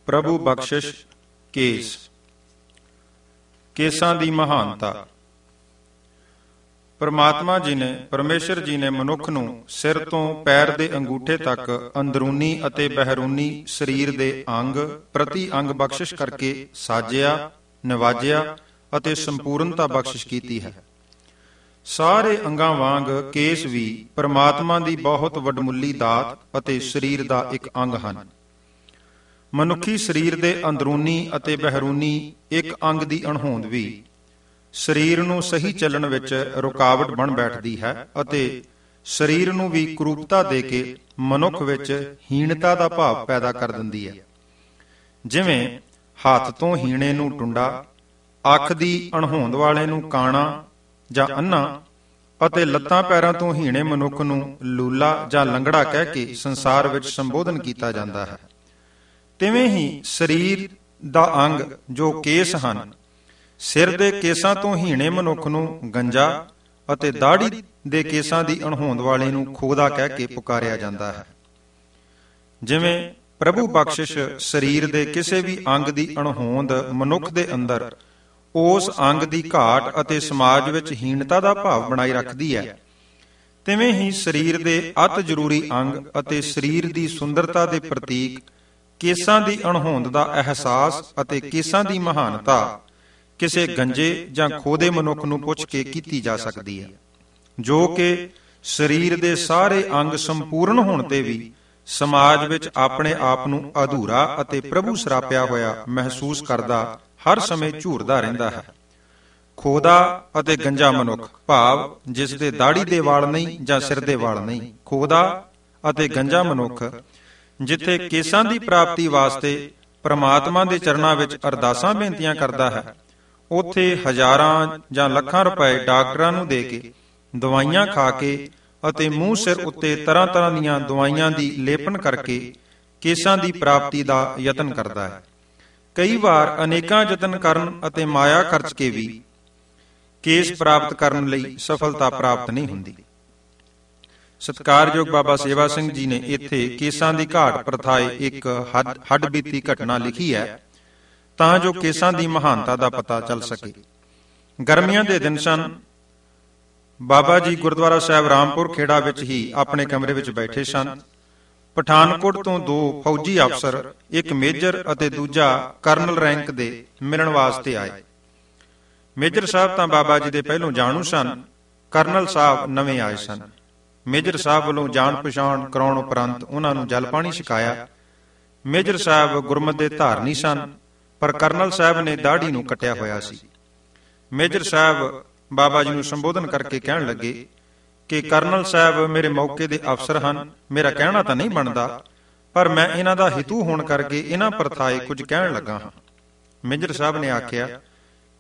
ਪ੍ਰਭੂ ਬਖਸ਼ਿਸ਼ ਕੇਸ। ਕੇਸਾਂ ਦੀ ਮਹਾਨਤਾ। ਪਰਮਾਤਮਾ ਜੀ ਨੇ, ਪਰਮੇਸ਼ਰ ਜੀ ਨੇ ਮਨੁੱਖ ਨੂੰ ਸਿਰ ਤੋਂ ਪੈਰ ਦੇ ਅੰਗੂਠੇ ਤੱਕ ਅੰਦਰੂਨੀ ਅਤੇ ਬਹਿਰੂਨੀ ਸਰੀਰ ਦੇ ਅੰਗ ਪ੍ਰਤੀ ਅੰਗ ਬਖਸ਼ਿਸ਼ ਕਰਕੇ ਸਾਜਿਆ, ਨਿਵਾਜਿਆ ਅਤੇ ਸੰਪੂਰਨਤਾ ਬਖਸ਼ਿਸ਼ ਕੀਤੀ ਹੈ। ਸਾਰੇ ਅੰਗਾਂ ਵਾਂਗ ਕੇਸ ਵੀ ਪਰਮਾਤਮਾ ਦੀ ਬਹੁਤ ਵੱਡਮੁੱਲੀ ਦਾਤ ਅਤੇ ਸਰੀਰ ਦਾ ਇੱਕ ਅੰਗ ਹਨ। ਮਨੁੱਖੀ ਸਰੀਰ ਦੇ ਅੰਦਰੂਨੀ ਅਤੇ ਬਹਿਰੂਨੀ ਇੱਕ ਅੰਗ ਦੀ ਅਣਹੋਂਦ ਵੀ ਸਰੀਰ ਨੂੰ ਸਹੀ ਚੱਲਣ ਵਿੱਚ ਰੁਕਾਵਟ ਬਣ ਬੈਠਦੀ ਹੈ ਅਤੇ ਸਰੀਰ ਨੂੰ ਵੀ ਕੁਰੂਪਤਾ ਦੇ ਕੇ ਮਨੁੱਖ ਵਿੱਚ ਹੀਣਤਾ ਦਾ ਭਾਵ ਪੈਦਾ ਕਰ ਦਿੰਦੀ ਹੈ। ਜਿਵੇਂ ਹੱਥ ਤੋਂ ਹੀਣੇ ਨੂੰ ਟੁੰਡਾ, ਅੱਖ ਦੀ ਅਣਹੋਂਦ ਵਾਲੇ ਨੂੰ ਕਾਣਾ ਜਾਂ ਅੰਨਾ ਅਤੇ ਲੱਤਾਂ ਪੈਰਾਂ ਤੋਂ ਹੀਣੇ ਮਨੁੱਖ ਨੂੰ ਲੂਲਾ ਜਾਂ ਲੰਗੜਾ ਕਹਿ ਕੇ ਸੰਸਾਰ ਵਿੱਚ ਸੰਬੋਧਨ ਕੀਤਾ ਜਾਂਦਾ ਹੈ। ਤਿਵੇਂ ਹੀ ਸਰੀਰ ਦਾ ਅੰਗ ਜੋ ਕੇਸ ਹਨ, ਸਿਰ ਦੇ ਕੇਸਾਂ ਤੋਂ ਹੀਣੇ ਮਨੁੱਖ ਨੂੰ ਗੰਜਾ ਅਤੇ ਦਾੜੀ ਦੇ ਕੇਸਾਂ ਦੀ ਅਣਹੋਂਦ ਵਾਲੇ ਨੂੰ ਖੋਦਾ ਕਹਿ ਕੇ ਪੁਕਾਰਿਆ ਜਾਂਦਾ ਹੈ। ਜਿਵੇਂ ਪ੍ਰਭੂ ਬਖਸ਼ਿਸ਼ ਸਰੀਰ ਦੇ ਕਿਸੇ ਵੀ ਅੰਗ ਦੀ ਅਣਹੋਂਦ ਮਨੁੱਖ ਦੇ ਅੰਦਰ ਉਸ ਅੰਗ ਦੀ ਘਾਟ ਅਤੇ ਸਮਾਜ ਵਿੱਚ ਹੀਣਤਾ ਦਾ ਭਾਵ ਬਣਾਈ ਰੱਖਦੀ ਹੈ, ਤਿਵੇਂ ਹੀ ਸਰੀਰ ਦੇ ਅਤ ਜ਼ਰੂਰੀ ਅੰਗ ਅਤੇ ਸਰੀਰ ਦੀ ਸੁੰਦਰਤਾ ਦੇ ਪ੍ਰਤੀਕ ਕੇਸਾਂ ਦੀ ਅਣਹੋਂਦ ਦਾ ਅਹਿਸਾਸ ਅਤੇ ਕੇਸਾਂ ਦੀ ਮਹਾਨਤਾ ਕਿਸੇ ਗੰਜੇ ਜਾਂ ਖੋਦੇ ਮਨੁੱਖ ਨੂੰ ਪੁੱਛ ਕੇ ਕੀਤੀ ਜਾ ਸਕਦੀ ਹੈ, ਜੋ ਕਿ ਸਰੀਰ ਦੇ ਸਾਰੇ ਅੰਗ ਸੰਪੂਰਨ ਹੋਣ ਤੇ ਵੀ ਸਮਾਜ ਵਿੱਚ ਆਪਣੇ ਆਪ ਨੂੰ ਅਧੂਰਾ ਅਤੇ ਪ੍ਰਭੂ ਸਰਾਪਿਆ ਹੋਇਆ ਮਹਿਸੂਸ ਕਰਦਾ ਹਰ ਸਮੇਂ ਝੂਰਦਾ ਰਹਿੰਦਾ ਹੈ। ਖੋਦਾ ਅਤੇ ਗੰਜਾ ਮਨੁੱਖ ਭਾਵ ਜਿਸ ਦੇ ਦਾੜੀ ਦੇ ਵਾਲ ਨਹੀਂ ਜਾਂ ਸਿਰ ਦੇ ਵਾਲ ਨਹੀਂ, ਖੋਦਾ ਅਤੇ ਗੰਜਾ ਮਨੁੱਖ ਜਿੱਥੇ ਕੇਸਾਂ ਦੀ ਪ੍ਰਾਪਤੀ ਵਾਸਤੇ ਪ੍ਰਮਾਤਮਾ ਦੇ ਚਰਨਾਂ ਵਿੱਚ ਅਰਦਾਸਾਂ ਬੇਨਤੀਆਂ ਕਰਦਾ ਹੈ, ਉੱਥੇ ਹਜ਼ਾਰਾਂ ਜਾਂ ਲੱਖਾਂ ਰੁਪਏ ਡਾਕਟਰਾਂ ਨੂੰ ਦੇ ਕੇ, ਦਵਾਈਆਂ ਖਾ ਕੇ ਅਤੇ ਮੂੰਹ ਸਿਰ ਉੱਤੇ ਤਰ੍ਹਾਂ ਤਰ੍ਹਾਂ ਦੀਆਂ ਦਵਾਈਆਂ ਦੀ ਲੇਪਨ ਕਰਕੇ ਕੇਸਾਂ ਦੀ ਪ੍ਰਾਪਤੀ ਦਾ ਯਤਨ ਕਰਦਾ ਹੈ। ਕਈ ਵਾਰ ਅਨੇਕਾਂ ਯਤਨ ਕਰਨ ਅਤੇ ਮਾਇਆ ਖਰਚ ਕੇ ਵੀ ਕੇਸ ਪ੍ਰਾਪਤ ਕਰਨ ਲਈ ਸਫਲਤਾ ਪ੍ਰਾਪਤ ਨਹੀਂ ਹੁੰਦੀ। ਸਤਿਕਾਰਯੋਗ ਬਾਬਾ ਸੇਵਾ ਸਿੰਘ ਜੀ ਨੇ ਇੱਥੇ ਕੇਸਾਂ ਦੀ ਘਾਟ ਪ੍ਰਥਾਏ ਇੱਕ ਹੱਡਬੀਤੀ ਘਟਨਾ ਲਿਖੀ ਹੈ ਤਾਂ ਜੋ ਕੇਸਾਂ ਦੀ ਮਹਾਨਤਾ ਦਾ ਪਤਾ ਚੱਲ ਸਕੇ। ਗਰਮੀਆਂ ਦੇ ਦਿਨ ਸਨ। ਬਾਬਾ ਜੀ ਗੁਰਦੁਆਰਾ ਸਾਹਿਬ ਰਾਮਪੁਰ ਖੇੜਾ ਵਿੱਚ ਹੀ ਆਪਣੇ ਕਮਰੇ ਵਿੱਚ ਬੈਠੇ ਸਨ। ਪਠਾਨਕੋਟ ਤੋਂ ਦੋ ਫੌਜੀ ਅਫਸਰ, ਇੱਕ ਮੇਜਰ ਅਤੇ ਦੂਜਾ ਕਰਨਲ ਰੈਂਕ ਦੇ ਮਿਲਣ ਵਾਸਤੇ ਆਏ। ਮੇਜਰ ਸਾਹਿਬ ਤਾਂ ਬਾਬਾ ਜੀ ਦੇ ਪਹਿਲੋਂ ਜਾਣੂ ਸਨ, ਕਰਨਲ ਸਾਹਿਬ ਨਵੇਂ ਆਏ ਸਨ। ਮੇਜਰ ਸਾਹਿਬ ਵੱਲੋਂ ਜਾਣ ਪਛਾਣ ਕਰਾਉਣ ਉਪਰੰਤ ਉਹਨਾਂ ਨੂੰ ਜਲ ਪਾਣੀ ਛਕਾਇਆ। ਮੇਜਰ ਸਾਹਿਬ ਗੁਰਮਤਿ ਦੇ ਧਾਰਨੀ ਸਨ, ਪਰ ਕਰਨਲ ਸਾਹਿਬ ਨੇ ਦਾੜੀ ਨੂੰ ਕੱਟਿਆ ਹੋਇਆ ਸੀ। ਮੇਜਰ ਸਾਹਿਬ ਬਾਬਾ ਜੀ ਨੂੰ ਸੰਬੋਧਨ ਕਰਕੇ ਕਹਿਣ ਲੱਗੇ ਕਿ ਕਰਨਲ ਸਾਹਿਬ ਮੇਰੇ ਮੌਕੇ ਦੇ ਅਫਸਰ ਹਨ, ਮੇਰਾ ਕਹਿਣਾ ਤਾਂ ਨਹੀਂ ਬਣਦਾ, ਪਰ ਮੈਂ ਇਹਨਾਂ ਦਾ ਹਿਤੂ ਹੋਣ ਕਰਕੇ ਇਹਨਾਂ ਪ੍ਰਥਾਏ ਕੁਝ ਕਹਿਣ ਲੱਗਾ ਹਾਂ। ਮੇਜਰ ਸਾਹਿਬ ਨੇ ਆਖਿਆ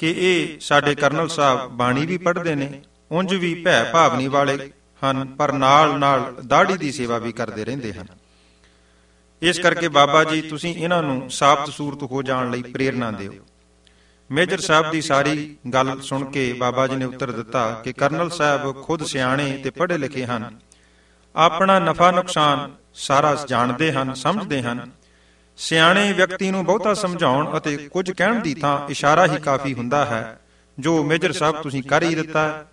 ਕਿ ਇਹ ਸਾਡੇ ਕਰਨਲ ਸਾਹਿਬ ਬਾਣੀ ਵੀ ਪੜ੍ਹਦੇ ਨੇ, ਉਂਝ ਵੀ ਭੈ ਭਾਵਨੀ ਵਾਲੇ ਹਨ, ਪਰ ਨਾਲ ਨਾਲ ਦਾੜੀ ਦੀ ਸੇਵਾ ਵੀ ਕਰਦੇ ਰਹਿੰਦੇ ਹਨ। ਇਸ ਕਰਕੇ ਬਾਬਾ ਜੀ ਤੁਸੀਂ ਇਹਨਾਂ ਨੂੰ ਸਾਬਤ ਸੂਰਤ ਹੋ ਜਾਣ ਲਈ ਪ੍ਰੇਰਨਾ ਦਿਓ। ਮੇਜਰ ਸਾਹਿਬ ਦੀ ਸਾਰੀ ਗੱਲ ਸੁਣ ਕੇ ਬਾਬਾ ਜੀ ਨੇ ਉੱਤਰ ਦਿੱਤਾ ਕਿ ਕਰਨਲ ਸਾਹਿਬ ਖੁਦ ਸਿਆਣੇ ਤੇ ਪੜ੍ਹੇ ਲਿਖੇ ਹਨ, ਆਪਣਾ ਨਫਾ ਨੁਕਸਾਨ ਸਾਰਾ ਜਾਣਦੇ ਹਨ, ਸਮਝਦੇ ਹਨ। ਸਿਆਣੇ ਵਿਅਕਤੀ ਨੂੰ ਬਹੁਤਾ ਸਮਝਾਉਣ ਅਤੇ ਕੁਝ ਕਹਿਣ ਦੀ ਥਾਂ ਇਸ਼ਾਰਾ ਹੀ ਕਾਫੀ ਹੁੰਦਾ ਹੈ, ਜੋ ਮੇਜਰ ਸਾਹਿਬ ਤੁਸੀਂ ਕਰ ਹੀ ਦਿੱਤਾ ਹੈ।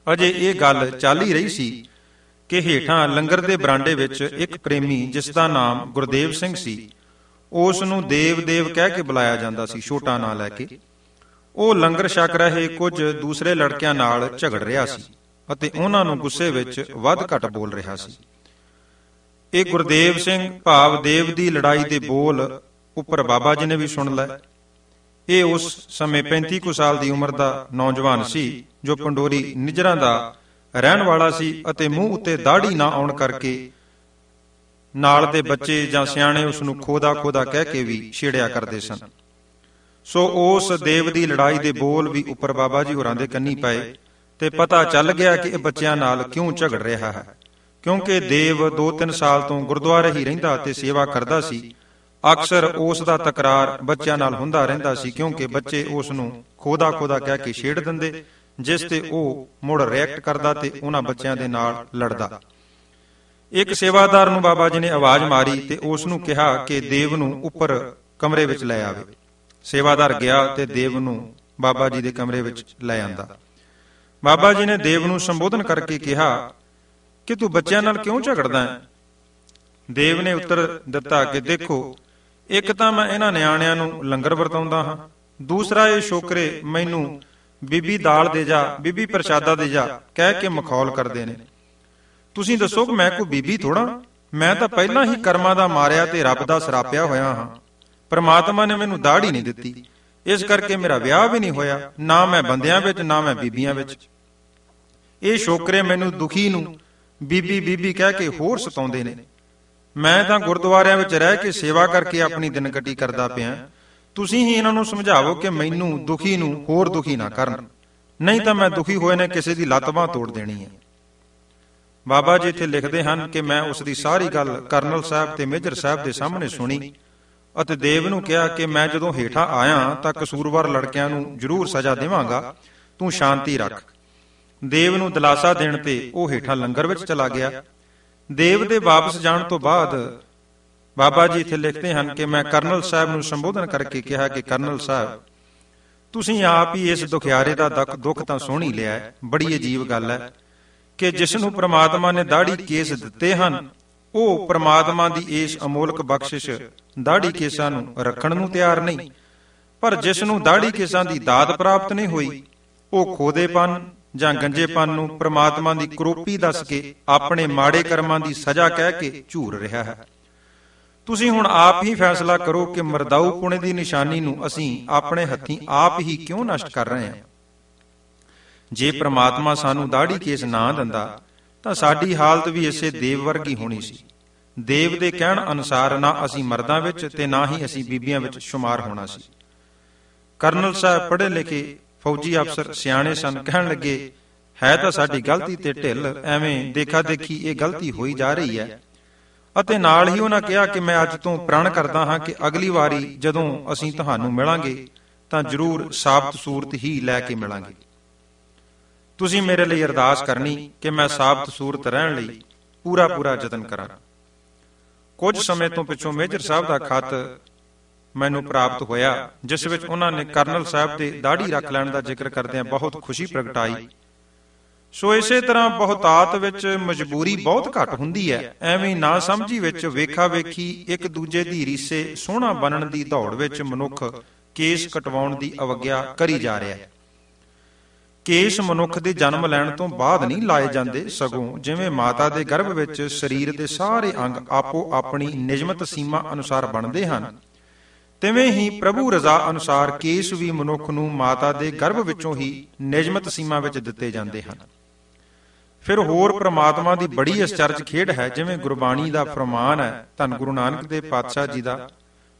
ਅਜੇ ਇਹ ਗੱਲ ਚੱਲ ਹੀ ਰਹੀ ਸੀ ਕਿ ਹੇਠਾਂ ਲੰਗਰ ਦੇ ਬਰਾਂਡੇ ਵਿੱਚ ਇੱਕ ਪ੍ਰੇਮੀ ਜਿਸ ਦਾ ਨਾਮ ਗੁਰਦੇਵ ਸਿੰਘ ਸੀ, ਉਸ ਨੂੰ ਦੇਵ ਦੇਵ ਕਹਿ ਕੇ ਬੁਲਾਇਆ ਜਾਂਦਾ ਸੀ, ਛੋਟਾ ਨਾਂ ਲੈ ਕੇ। ਉਹ ਲੰਗਰ ਛਕ ਰਹੇ ਕੁਝ ਦੂਸਰੇ ਲੜਕਿਆਂ ਨਾਲ ਝਗੜ ਰਿਹਾ ਸੀ ਅਤੇ ਉਹਨਾਂ ਨੂੰ ਗੁੱਸੇ ਵਿੱਚ ਵੱਧ ਘੱਟ ਬੋਲ ਰਿਹਾ ਸੀ। ਇਹ ਗੁਰਦੇਵ ਸਿੰਘ ਭਾਵ ਦੇਵ ਦੀ ਲੜਾਈ ਦੇ ਬੋਲ ਉੱਪਰ ਬਾਬਾ ਜੀ ਨੇ ਵੀ ਸੁਣ ਲਏ। ਇਹ ਉਸ ਸਮੇਂ 35 ਕੁ ਸਾਲ ਦੀ ਉਮਰ ਦਾ ਨੌਜਵਾਨ ਸੀ, ਜੋ ਪੰਡੋਰੀ ਨਿਜਰਾਂ ਦਾ ਰਹਿਣ ਵਾਲਾ ਸੀ ਅਤੇ ਮੂੰਹ ਉੱਤੇ ਦਾੜੀ ਨਾ ਆਉਣ ਕਰਕੇ ਨਾਲ ਦੇ ਬੱਚੇ ਜਾਂ ਸਿਆਣੇ ਉਸ ਨੂੰ ਖੋਦਾ ਖੋਦਾ ਕਹਿ ਕੇ ਵੀ ਛੇੜਿਆ ਕਰਦੇ ਸਨ। ਸੋ ਉਸ ਦੇਵ ਦੀ ਲੜਾਈ ਦੇ ਬੋਲ ਵੀ ਉੱਪਰ ਬਾਬਾ ਜੀ ਹੋਰਾਂ ਦੇ ਕੰਨੀ ਪਏ ਤੇ ਪਤਾ ਚੱਲ ਗਿਆ ਕਿ ਇਹ ਬੱਚਿਆਂ ਨਾਲ ਕਿਉਂ ਝਗੜ ਰਿਹਾ ਹੈ, ਕਿਉਂਕਿ ਦੇਵ 2-3 ਸਾਲ ਤੋਂ ਗੁਰਦੁਆਰੇ ਹੀ ਰਹਿੰਦਾ ਤੇ ਸੇਵਾ ਕਰਦਾ ਸੀ। ਅਕਸਰ ਉਸ ਦਾ ਤਕਰਾਰ ਬੱਚਿਆਂ ਨਾਲ ਹੁੰਦਾ ਰਹਿੰਦਾ ਸੀ, ਕਿਉਂਕਿ ਬੱਚੇ ਉਸ ਨੂੰ ਖੋਦਾ ਖੋਦਾ ਕਹਿ ਕੇ ਛੇੜ ਦਿੰਦੇ, ਜਿਸ ਤੇ ਉਹ ਮੁੜ ਰਿਐਕਟ ਕਰਦਾ ਤੇ ਉਹਨਾਂ ਬੱਚਿਆਂ ਦੇ ਨਾਲ ਲੜਦਾ। ਇੱਕ ਸੇਵਾਦਾਰ ਨੂੰ ਬਾਬਾ ਜੀ ਨੇ ਆਵਾਜ਼ ਮਾਰੀ ਤੇ ਉਸ ਨੂੰ ਕਿਹਾ ਕਿ ਦੇਵ ਨੂੰ ਉੱਪਰ ਕਮਰੇ ਵਿੱਚ ਲੈ ਆਵੇ। ਸੇਵਾਦਾਰ ਗਿਆ ਤੇ ਦੇਵ ਨੂੰ ਬਾਬਾ ਜੀ ਦੇ ਕਮਰੇ ਵਿੱਚ ਲੈ ਆਂਦਾ। ਬਾਬਾ ਜੀ ਨੇ ਦੇਵ ਨੂੰ ਸੰਬੋਧਨ ਕਰਕੇ ਕਿਹਾ ਕਿ ਤੂੰ ਬੱਚਿਆਂ ਨਾਲ ਕਿਉਂ ਝਗੜਦਾ ਹੈ? ਦੇਵ ਨੇ ਉੱਤਰ ਦਿੱਤਾ ਕਿ ਦੇਖੋ, ਇੱਕ ਤਾਂ ਮੈਂ ਇਹਨਾਂ ਨਿਆਣਿਆਂ ਨੂੰ ਲੰਗਰ ਵਰਤਾਉਂਦਾ ਹਾਂ, ਦੂਸਰਾ ਇਹ ਛੋਕਰੇ ਮੈਨੂੰ ਬੀਬੀ ਦਾਲ ਦੇ ਜਾ, ਬੀਬੀ ਪ੍ਰਸ਼ਾਦਾ ਦੇ ਜਾ ਕਹਿ ਕੇ ਮਖੌਲ ਕਰਦੇ ਨੇ। ਤੁਸੀਂ ਦੱਸੋ ਕਿ ਮੈਂ ਕੋਈ ਬੀਬੀ ਥੋੜਾ? ਮੈਂ ਤਾਂ ਪਹਿਲਾਂ ਹੀ ਕਰਮਾਂ ਦਾ ਮਾਰਿਆ ਤੇ ਰੱਬ ਦਾ ਸਰਾਪਿਆ ਹੋਇਆ ਹਾਂ। ਪਰਮਾਤਮਾ ਨੇ ਮੈਨੂੰ ਦਾੜੀ ਨਹੀਂ ਦਿੱਤੀ, ਇਸ ਕਰਕੇ ਮੇਰਾ ਵਿਆਹ ਵੀ ਨਹੀਂ ਹੋਇਆ, ਨਾ ਮੈਂ ਬੰਦਿਆਂ ਵਿੱਚ ਨਾ ਮੈਂ ਬੀਬੀਆਂ ਵਿੱਚ। ਇਹ ਛੋਕਰੇ ਮੈਨੂੰ ਦੁਖੀ ਨੂੰ ਬੀਬੀ ਬੀਬੀ ਕਹਿ ਕੇ ਹੋਰ ਸਤਾਉਂਦੇ ਨੇ। ਮੈਂ ਤਾਂ ਗੁਰਦੁਆਰਿਆਂ ਵਿੱਚ ਰਹਿ ਕੇ ਸੇਵਾ ਕਰਕੇ ਆਪਣੀ ਦਿਨ ਕੱਟੀ ਕਰਦਾ ਪਿਆ। ਤੁਸੀਂ ਹੀ ਇਹਨਾਂ ਨੂੰ ਸਮਝਾਵੋ ਕਿ ਮੈਨੂੰ ਦੁਖੀ ਨੂੰ ਹੋਰ ਦੁਖੀ ਨਾ ਕਰਨ, ਨਹੀਂ ਤਾਂ ਮੈਂ ਦੁਖੀ ਹੋਏ ਨੇ ਕਿਸੇ ਦੀ ਲੱਤ ਬਾਂਹ ਤੋੜ ਦੇਣੀ ਹੈ। ਬਾਬਾ ਜੀ ਇੱਥੇ ਲਿਖਦੇ ਹਨ ਕਿ ਮੈਂ ਉਸ ਦੀ ਸਾਰੀ ਗੱਲ ਕਰਨਲ ਸਾਹਿਬ ਤੇ ਮੇਜਰ ਸਾਹਿਬ ਦੇ ਸਾਹਮਣੇ ਸੁਣੀ ਅਤੇ ਦੇਵ ਨੂੰ ਕਿਹਾ ਕਿ ਮੈਂ ਜਦੋਂ ਹੇਠਾਂ ਆਇਆ ਤਾਂ ਕਸੂਰਵਾਰ ਲੜਕਿਆਂ ਨੂੰ ਜ਼ਰੂਰ ਸਜ਼ਾ ਦੇਵਾਂਗਾ, ਤੂੰ ਸ਼ਾਂਤੀ ਰੱਖ। ਦੇਵ ਨੂੰ ਦਿਲਾਸਾ ਦੇਣ ਤੇ ਉਹ ਹੇਠਾਂ ਲੰਗਰ ਵਿੱਚ ਚਲਾ ਗਿਆ। ਦੇਵ ਦੇ ਵਾਪਸ ਜਾਣ ਤੋਂ ਬਾਅਦ ਬਾਬਾ ਜੀ ਇੱਥੇ ਲਿਖਦੇ ਹਨ ਕਿ ਮੈਂ ਕਰਨਲ ਸਾਹਿਬ ਨੂੰ ਸੰਬੋਧਨ ਕਰਕੇ ਕਿਹਾ ਕਿ ਕਰਨਲ ਸਾਹਿਬ, ਤੁਸੀਂ ਆਪ ਹੀ ਇਸ ਦੁਖਿਆਰੇ ਦਾ ਦੁੱਖ ਤਾਂ ਸੁਣ ਹੀ ਲਿਆ ਹੈ। ਬੜੀ ਅਜੀਬ ਗੱਲ ਹੈ ਕਿ ਜਿਸ ਨੂੰ ਪ੍ਰਮਾਤਮਾ ਨੇ ਦਾੜੀ ਕੇਸ ਦਿੱਤੇ ਹਨ, ਉਹ ਪ੍ਰਮਾਤਮਾ ਦੀ ਇਸ ਅਮੋਲਕ ਬਖਸ਼ਿਸ਼ ਦਾੜੀ ਕੇਸਾਂ ਨੂੰ ਰੱਖਣ ਨੂੰ ਤਿਆਰ ਨਹੀਂ, ਪਰ ਜਿਸ ਨੂੰ ਦਾੜੀ ਕੇਸਾਂ ਦੀ ਦਾਤ ਪ੍ਰਾਪਤ ਨਹੀਂ ਹੋਈ, ਉਹ ਖੋਦੇਪਨ ਜਾਂ ਗੰਜੇਪਨ ਨੂੰ ਪ੍ਰਮਾਤਮਾ ਦੀ ਕਰੋਪੀ ਦੱਸ ਕੇ ਆਪਣੇ ਮਾੜੇ ਕਰਮਾਂ ਦੀ ਸਜ਼ਾ ਕਹਿ ਕੇ ਝੂਰ ਰਿਹਾ ਹੈ। ਤੁਸੀਂ ਹੁਣ ਆਪ ਹੀ ਫੈਸਲਾ ਕਰੋ ਕਿ ਮਰਦਾਊ ਪੁਣੇ ਦੀ ਨਿਸ਼ਾਨੀ ਨੂੰ ਅਸੀਂ ਆਪਣੇ ਹੱਥੀਂ ਆਪ ਹੀ ਕਿਉਂ ਨਸ਼ਟ ਕਰ ਰਹੇ ਹਾਂ। ਜੇ ਪ੍ਰਮਾਤਮਾ ਸਾਨੂੰ ਦਾੜੀ ਕੇਸ ਨਾ ਦਿੰਦਾ ਤਾਂ ਸਾਡੀ ਹਾਲਤ ਵੀ ਇਸੇ ਦੇਵ ਵਰਗੀ ਹੋਣੀ ਸੀ। ਦੇਵ ਦੇ ਕਹਿਣ ਅਨੁਸਾਰ ਨਾ ਅਸੀਂ ਮਰਦਾਂ ਵਿੱਚ ਤੇ ਨਾ ਹੀ ਅਸੀਂ ਬੀਬੀਆਂ ਵਿੱਚ ਸ਼ੁਮਾਰ ਹੋਣਾ ਸੀ। ਕਰਨਲ ਸਾਹਿਬ ਪੜ੍ਹੇ ਲਿਖੇ ਫੌਜੀ ਅਫਸਰ ਸਿਆਣੇ ਸਨ। ਕਹਿਣ ਲੱਗੇ, ਹੈ ਤਾਂ ਸਾਡੀ ਗਲਤੀ ਤੇ ਢਿੱਲ, ਐਵੇਂ ਦੇਖਾ ਦੇਖੀ ਇਹ ਗਲਤੀ ਹੋਈ ਜਾ ਰਹੀ ਹੈ। ਅਤੇ ਨਾਲ ਹੀ ਉਹਨਾਂ ਕਿਹਾ ਕਿ ਮੈਂ ਅੱਜ ਤੋਂ ਪ੍ਰਣ ਕਰਦਾ ਹਾਂ ਕਿ ਅਗਲੀ ਵਾਰੀ ਜਦੋਂ ਅਸੀਂ ਤੁਹਾਨੂੰ ਮਿਲਾਂਗੇ ਤਾਂ ਜ਼ਰੂਰ ਸਾਬਤ ਸੂਰਤ ਹੀ ਲੈ ਕੇ ਮਿਲਾਂਗੇ। ਤੁਸੀਂ ਮੇਰੇ ਲਈ ਅਰਦਾਸ ਕਰਨੀ ਕਿ ਮੈਂ ਸਾਬਤ ਸੂਰਤ ਰਹਿਣ ਲਈ ਪੂਰਾ ਯਤਨ ਕਰਾਂ। ਕੁਝ ਸਮੇਂ ਤੋਂ ਪਿੱਛੋਂ ਮੇਜਰ ਸਾਹਿਬ ਦਾ ਖੱਤ ਮੈਨੂੰ ਪ੍ਰਾਪਤ ਹੋਇਆ, ਜਿਸ ਵਿੱਚ ਉਹਨਾਂ ਨੇ ਕਰਨਲ ਸਾਹਿਬ ਦੇ ਦਾੜੀ ਰੱਖ ਲੈਣ ਦਾ ਜ਼ਿਕਰ ਕਰਦਿਆਂ ਬਹੁਤ ਖੁਸ਼ੀ ਪ੍ਰਗਟਾਈ। ਸੋ ਇਸੇ ਤਰ੍ਹਾਂ ਬਹੁਤਾਤ ਵਿੱਚ ਮਜਬੂਰੀ ਬਹੁਤ ਘੱਟ ਹੁੰਦੀ ਹੈ। ਐਵੇਂ ਨਾ ਸਮਝੀ ਵਿੱਚ ਵੇਖਾ ਵੇਖੀ ਇੱਕ ਦੂਜੇ ਦੀ ਰੀਸੇ ਸੋਹਣਾ ਬਣਨ ਦੀ ਦੌੜ ਵਿੱਚ ਮਨੁੱਖ ਕੇਸ ਕਟਵਾਉਣ ਦੀ ਅਵਗਿਆ ਕਰੀ ਜਾ ਰਿਹਾ ਹੈ। ਕੇਸ ਮਨੁੱਖ ਦੇ ਜਨਮ ਲੈਣ ਤੋਂ ਬਾਅਦ ਨਹੀਂ ਲਾਏ ਜਾਂਦੇ, ਸਗੋਂ ਜਿਵੇਂ ਮਾਤਾ ਦੇ ਗਰਭ ਵਿੱਚ ਸਰੀਰ ਦੇ ਸਾਰੇ ਅੰਗ ਆਪੋ ਆਪਣੀ ਨਿਯਮਤ ਸੀਮਾ ਅਨੁਸਾਰ ਬਣਦੇ ਹਨ, ਤਿਵੇਂ ਹੀ ਪ੍ਰਭੂ ਰਜ਼ਾ ਅਨੁਸਾਰ ਕੇਸ ਵੀ ਮਨੁੱਖ ਨੂੰ ਮਾਤਾ ਦੇ ਗਰਭ ਵਿੱਚੋਂ ਹੀ ਨਿਯਮਤ ਸੀਮਾ ਵਿੱਚ ਦਿੱਤੇ ਜਾਂਦੇ ਹਨ। ਫਿਰ ਹੋਰ ਪ੍ਰਮਾਤਮਾ ਦੀ ਬੜੀ ਅਚਰਜ ਖੇਡ ਹੈ, ਜਿਵੇਂ ਗੁਰਬਾਣੀ ਦਾ ਫਰਮਾਨ ਹੈ ਧੰਨ ਗੁਰੂ ਨਾਨਕ ਦੇਵ ਪਾਤਸ਼ਾਹ ਜੀ ਦਾ,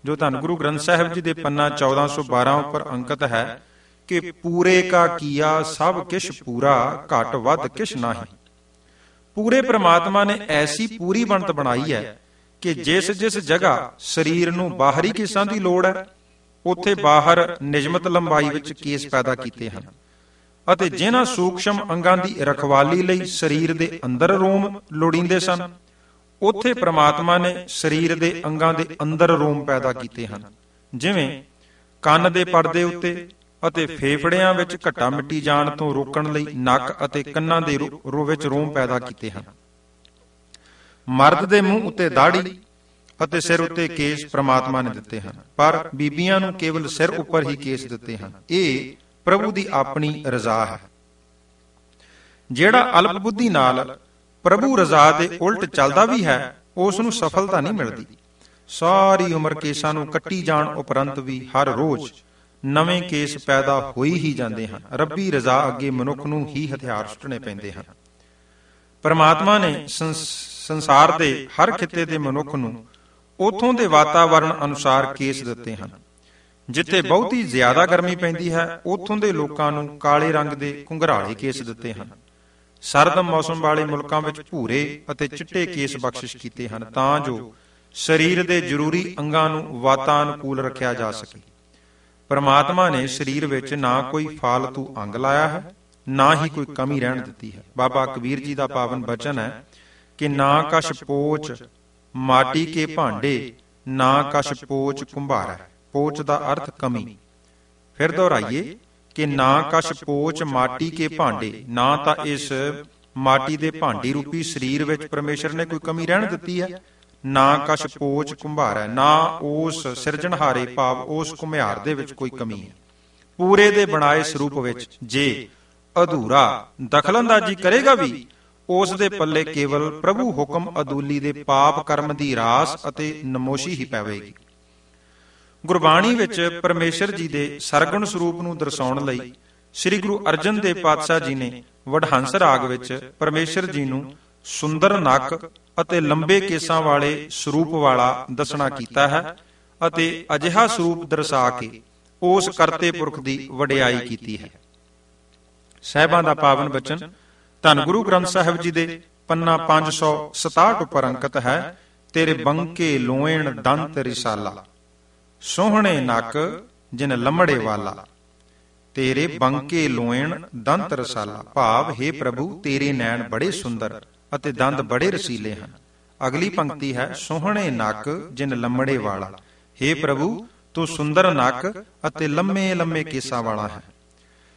ਜੋ ਧੰਨ ਗੁਰੂ ਗ੍ਰੰਥ ਸਾਹਿਬ ਜੀ ਦੇ ਪੰਨਾ 1412 ਉੱਪਰ ਅੰਕਿਤ ਹੈ ਕਿ ਪੂਰੇ ਕਾ ਕੀਆ ਸਭ ਕਿਛ ਪੂਰਾ, ਘਟ ਵੱਧ ਕਿਛ ਨਾਹੀਂ। ਪੂਰੇ ਪ੍ਰਮਾਤਮਾ ਨੇ ਐਸੀ ਪੂਰੀ ਬਣਤ ਬਣਾਈ ਹੈ ਕਿ ਜਿਸ ਜਿਸ ਜਗ੍ਹਾ ਸਰੀਰ ਨੂੰ ਬਾਹਰੀ ਕੇਸਾਂ ਦੀ ਲੋੜ ਹੈ, ਉੱਥੇ ਬਾਹਰ ਨਿਯਮਤ ਲੰਬਾਈ ਵਿੱਚ ਕੇਸ ਪੈਦਾ ਕੀਤੇ ਹਨ, ਅਤੇ ਜਿਨ੍ਹਾਂ ਸੂਖਸ਼ਮ ਅੰਗਾਂ ਦੀ ਰਖਵਾਲੀ ਲਈ ਸਰੀਰ ਦੇ ਅੰਦਰ ਰੋਮ ਲੋੜੀਂਦੇ ਸਨ, ਉੱਥੇ ਪ੍ਰਮਾਤਮਾ ਨੇ ਸਰੀਰ ਦੇ ਅੰਗਾਂ ਦੇ ਅੰਦਰ ਰੋਮ ਪੈਦਾ ਕੀਤੇ ਹਨ। ਜਿਵੇਂ ਕੰਨ ਦੇ ਪਰਦੇ ਉੱਤੇ ਅਤੇ ਫੇਫੜਿਆਂ ਵਿੱਚ ਘੱਟਾ ਮਿੱਟੀ ਜਾਣ ਤੋਂ ਰੋਕਣ ਲਈ ਨੱਕ ਅਤੇ ਕੰਨਾਂ ਦੇ ਵਿੱਚ ਰੋਮ ਪੈਦਾ ਕੀਤੇ ਹਨ। ਮਰਦ ਦੇ ਮੂੰਹ ਉੱਤੇ ਦਾੜੀ ਅਤੇ ਸਿਰ ਉੱਤੇ ਕੇਸ ਪ੍ਰਮਾਤਮਾ ਨੇ ਦਿੱਤੇ ਹਨ, ਪਰ ਬੀਬੀਆਂ ਨੂੰ ਕੇਵਲ ਸਿਰ ਉੱਪਰ ਹੀ ਕੇਸ ਦਿੱਤੇ ਹਨ। ਇਹ ਪ੍ਰਭੂ ਦੀ ਆਪਣੀ ਰਜ਼ਾ ਹੈ। ਜਿਹੜਾ ਅਲਪ ਬੁੱਧੀ ਨਾਲ ਪ੍ਰਭੂ ਰਜ਼ਾ ਦੇ ਉਲਟ ਚੱਲਦਾ ਵੀ ਹੈ, ਉਸ ਨੂੰ ਸਫਲਤਾ ਨਹੀਂ ਮਿਲਦੀ। ਸਾਰੀ ਉਮਰ ਕੇਸਾਂ ਨੂੰ ਕੱਟੀ ਜਾਣ ਉਪਰੰਤ ਵੀ ਹਰ ਰੋਜ਼ ਨਵੇਂ ਕੇਸ ਪੈਦਾ ਹੋਈ ਹੀ ਜਾਂਦੇ ਹਨ। ਰੱਬੀ ਰਜ਼ਾ ਅੱਗੇ ਮਨੁੱਖ ਨੂੰ ਹੀ ਹਥਿਆਰ ਸੁੱਟਣੇ ਪੈਂਦੇ ਹਨ। ਪਰਮਾਤਮਾ ਨੇ ਸੰਸਾਰ ਦੇ ਹਰ ਖਿੱਤੇ ਦੇ ਮਨੁੱਖ ਨੂੰ ਉਥੋਂ ਦੇ ਵਾਤਾਵਰਣ ਅਨੁਸਾਰ ਕੇਸ ਦਿੱਤੇ ਹਨ। ਜਿੱਥੇ ਬਹੁਤੀ ਜ਼ਿਆਦਾ ਗਰਮੀ ਪੈਂਦੀ ਹੈ, ਉਥੋਂ ਦੇ ਲੋਕਾਂ ਨੂੰ ਕਾਲੇ ਰੰਗ ਦੇ ਘੁੰਘਰਾਲੇ ਕੇਸ ਦਿੱਤੇ ਹਨ। ਸਰਦ ਮੌਸਮ ਵਾਲੇ ਮੁਲਕਾਂ ਵਿੱਚ ਭੂਰੇ ਅਤੇ ਚਿੱਟੇ ਕੇਸ ਬਖਸ਼ਿਸ਼ ਕੀਤੇ ਹਨ, ਤਾਂ ਜੋ ਸਰੀਰ ਦੇ ਜ਼ਰੂਰੀ ਅੰਗਾਂ ਨੂੰ ਵਾਤਾਨੁਕੂਲ ਰੱਖਿਆ ਜਾ ਸਕੇ। ਪਰਮਾਤਮਾ ਨੇ ਸਰੀਰ ਵਿੱਚ ਨਾ ਕੋਈ ਫਾਲਤੂ ਅੰਗ ਲਾਇਆ ਹੈ, ਨਾ ਹੀ ਕੋਈ ਕਮੀ ਰਹਿਣ ਦਿੱਤੀ ਹੈ। ਬਾਬਾ ਕਬੀਰ ਜੀ ਦਾ ਪਾਵਨ ਬਚਨ ਹੈ कि ना कछ पोच माटी के भांडे, ना कछ पोच कुंभारा। पोच का अर्थ कमी। फिर दोहराइए कि ना कछ पोच माटी के भांडे, ना तो इस माटी के भांडी रूपी शरीर विच परमेश्वर ने कोई कमी रहन दिती है, ना कछ पोच कुंभारा, ना उस सिरजणहारे भाव उस घुमियार दे विच कोई कमी है। पूरे दे बनाए स्वरूप विच जे अधूरा दखलअंदाजी करेगा भी, उस दे पल्ले केवल प्रभु हुक्म अदूली दे पाप कर्म दी रास अते नमोशी ही पैवेगी। गुरबाणी विच परमेश्वर जी दे सरगुण स्वरूप नूं दर्शाउण लई श्री गुरु अर्जन देव पातशाह जी ने वडहंस राग विच परमेश्वर जी नूं सुंदर नक ਅਤੇ ਲੰਬੇ ਕੇਸਾਂ ਵਾਲੇ ਸਰੂਪ ਵਾਲਾ ਦੱਸਣਾ ਕੀਤਾ ਹੈ ਅਤੇ ਅਜਿਹਾ ਸਰੂਪ ਦਰਸਾ ਕੇ ਉਸ ਕਰਤੇ ਪੁਰਖ ਦੀ ਵਡਿਆਈ ਕੀਤੀ ਹੈ। ਸਾਹਿਬਾਂ ਦਾ ਪਾਵਨ ਬਚਨ ਧੰਨ ਗੁਰੂ ਗ੍ਰੰਥ ਸਾਹਿਬ ਜੀ ਦੇ ਪੰਨਾ 567 ਉੱਪਰ ਅੰਕਿਤ ਹੈ। ਤੇਰੇ ਬੰਕੇ ਲੋਇਣ ਦੰਤ ਰਿਸਾਲਾ, ਸੋਹਣੇ ਨੱਕ ਜਿਨ ਲੰਮੜੇ ਵਾਲਾ। ਤੇਰੇ ਬੰਕੇ ਲੋਇਣ ਦੰਤ ਰਸਾਲਾ ਭਾਵ ਹੈ ਪ੍ਰਭੂ ਤੇਰੇ ਨੈਣ ਬੜੇ ਸੁੰਦਰ ਅਤੇ ਦੰਦ ਬੜੇ ਰਸੀਲੇ ਹਨ। ਅਗਲੀ ਪੰਕਤੀ ਹੈ ਸੋਹਣੇ ਨੱਕ ਜਿਨ ਲੰਮੜੇ ਵਾਲਾ। हे ਪ੍ਰਭੂ ਤੂੰ ਸੁੰਦਰ ਨੱਕ ਅਤੇ ਲੰਮੇ ਲੰਮੇ ਕੇਸਾਂ ਵਾਲਾ ਹੈ।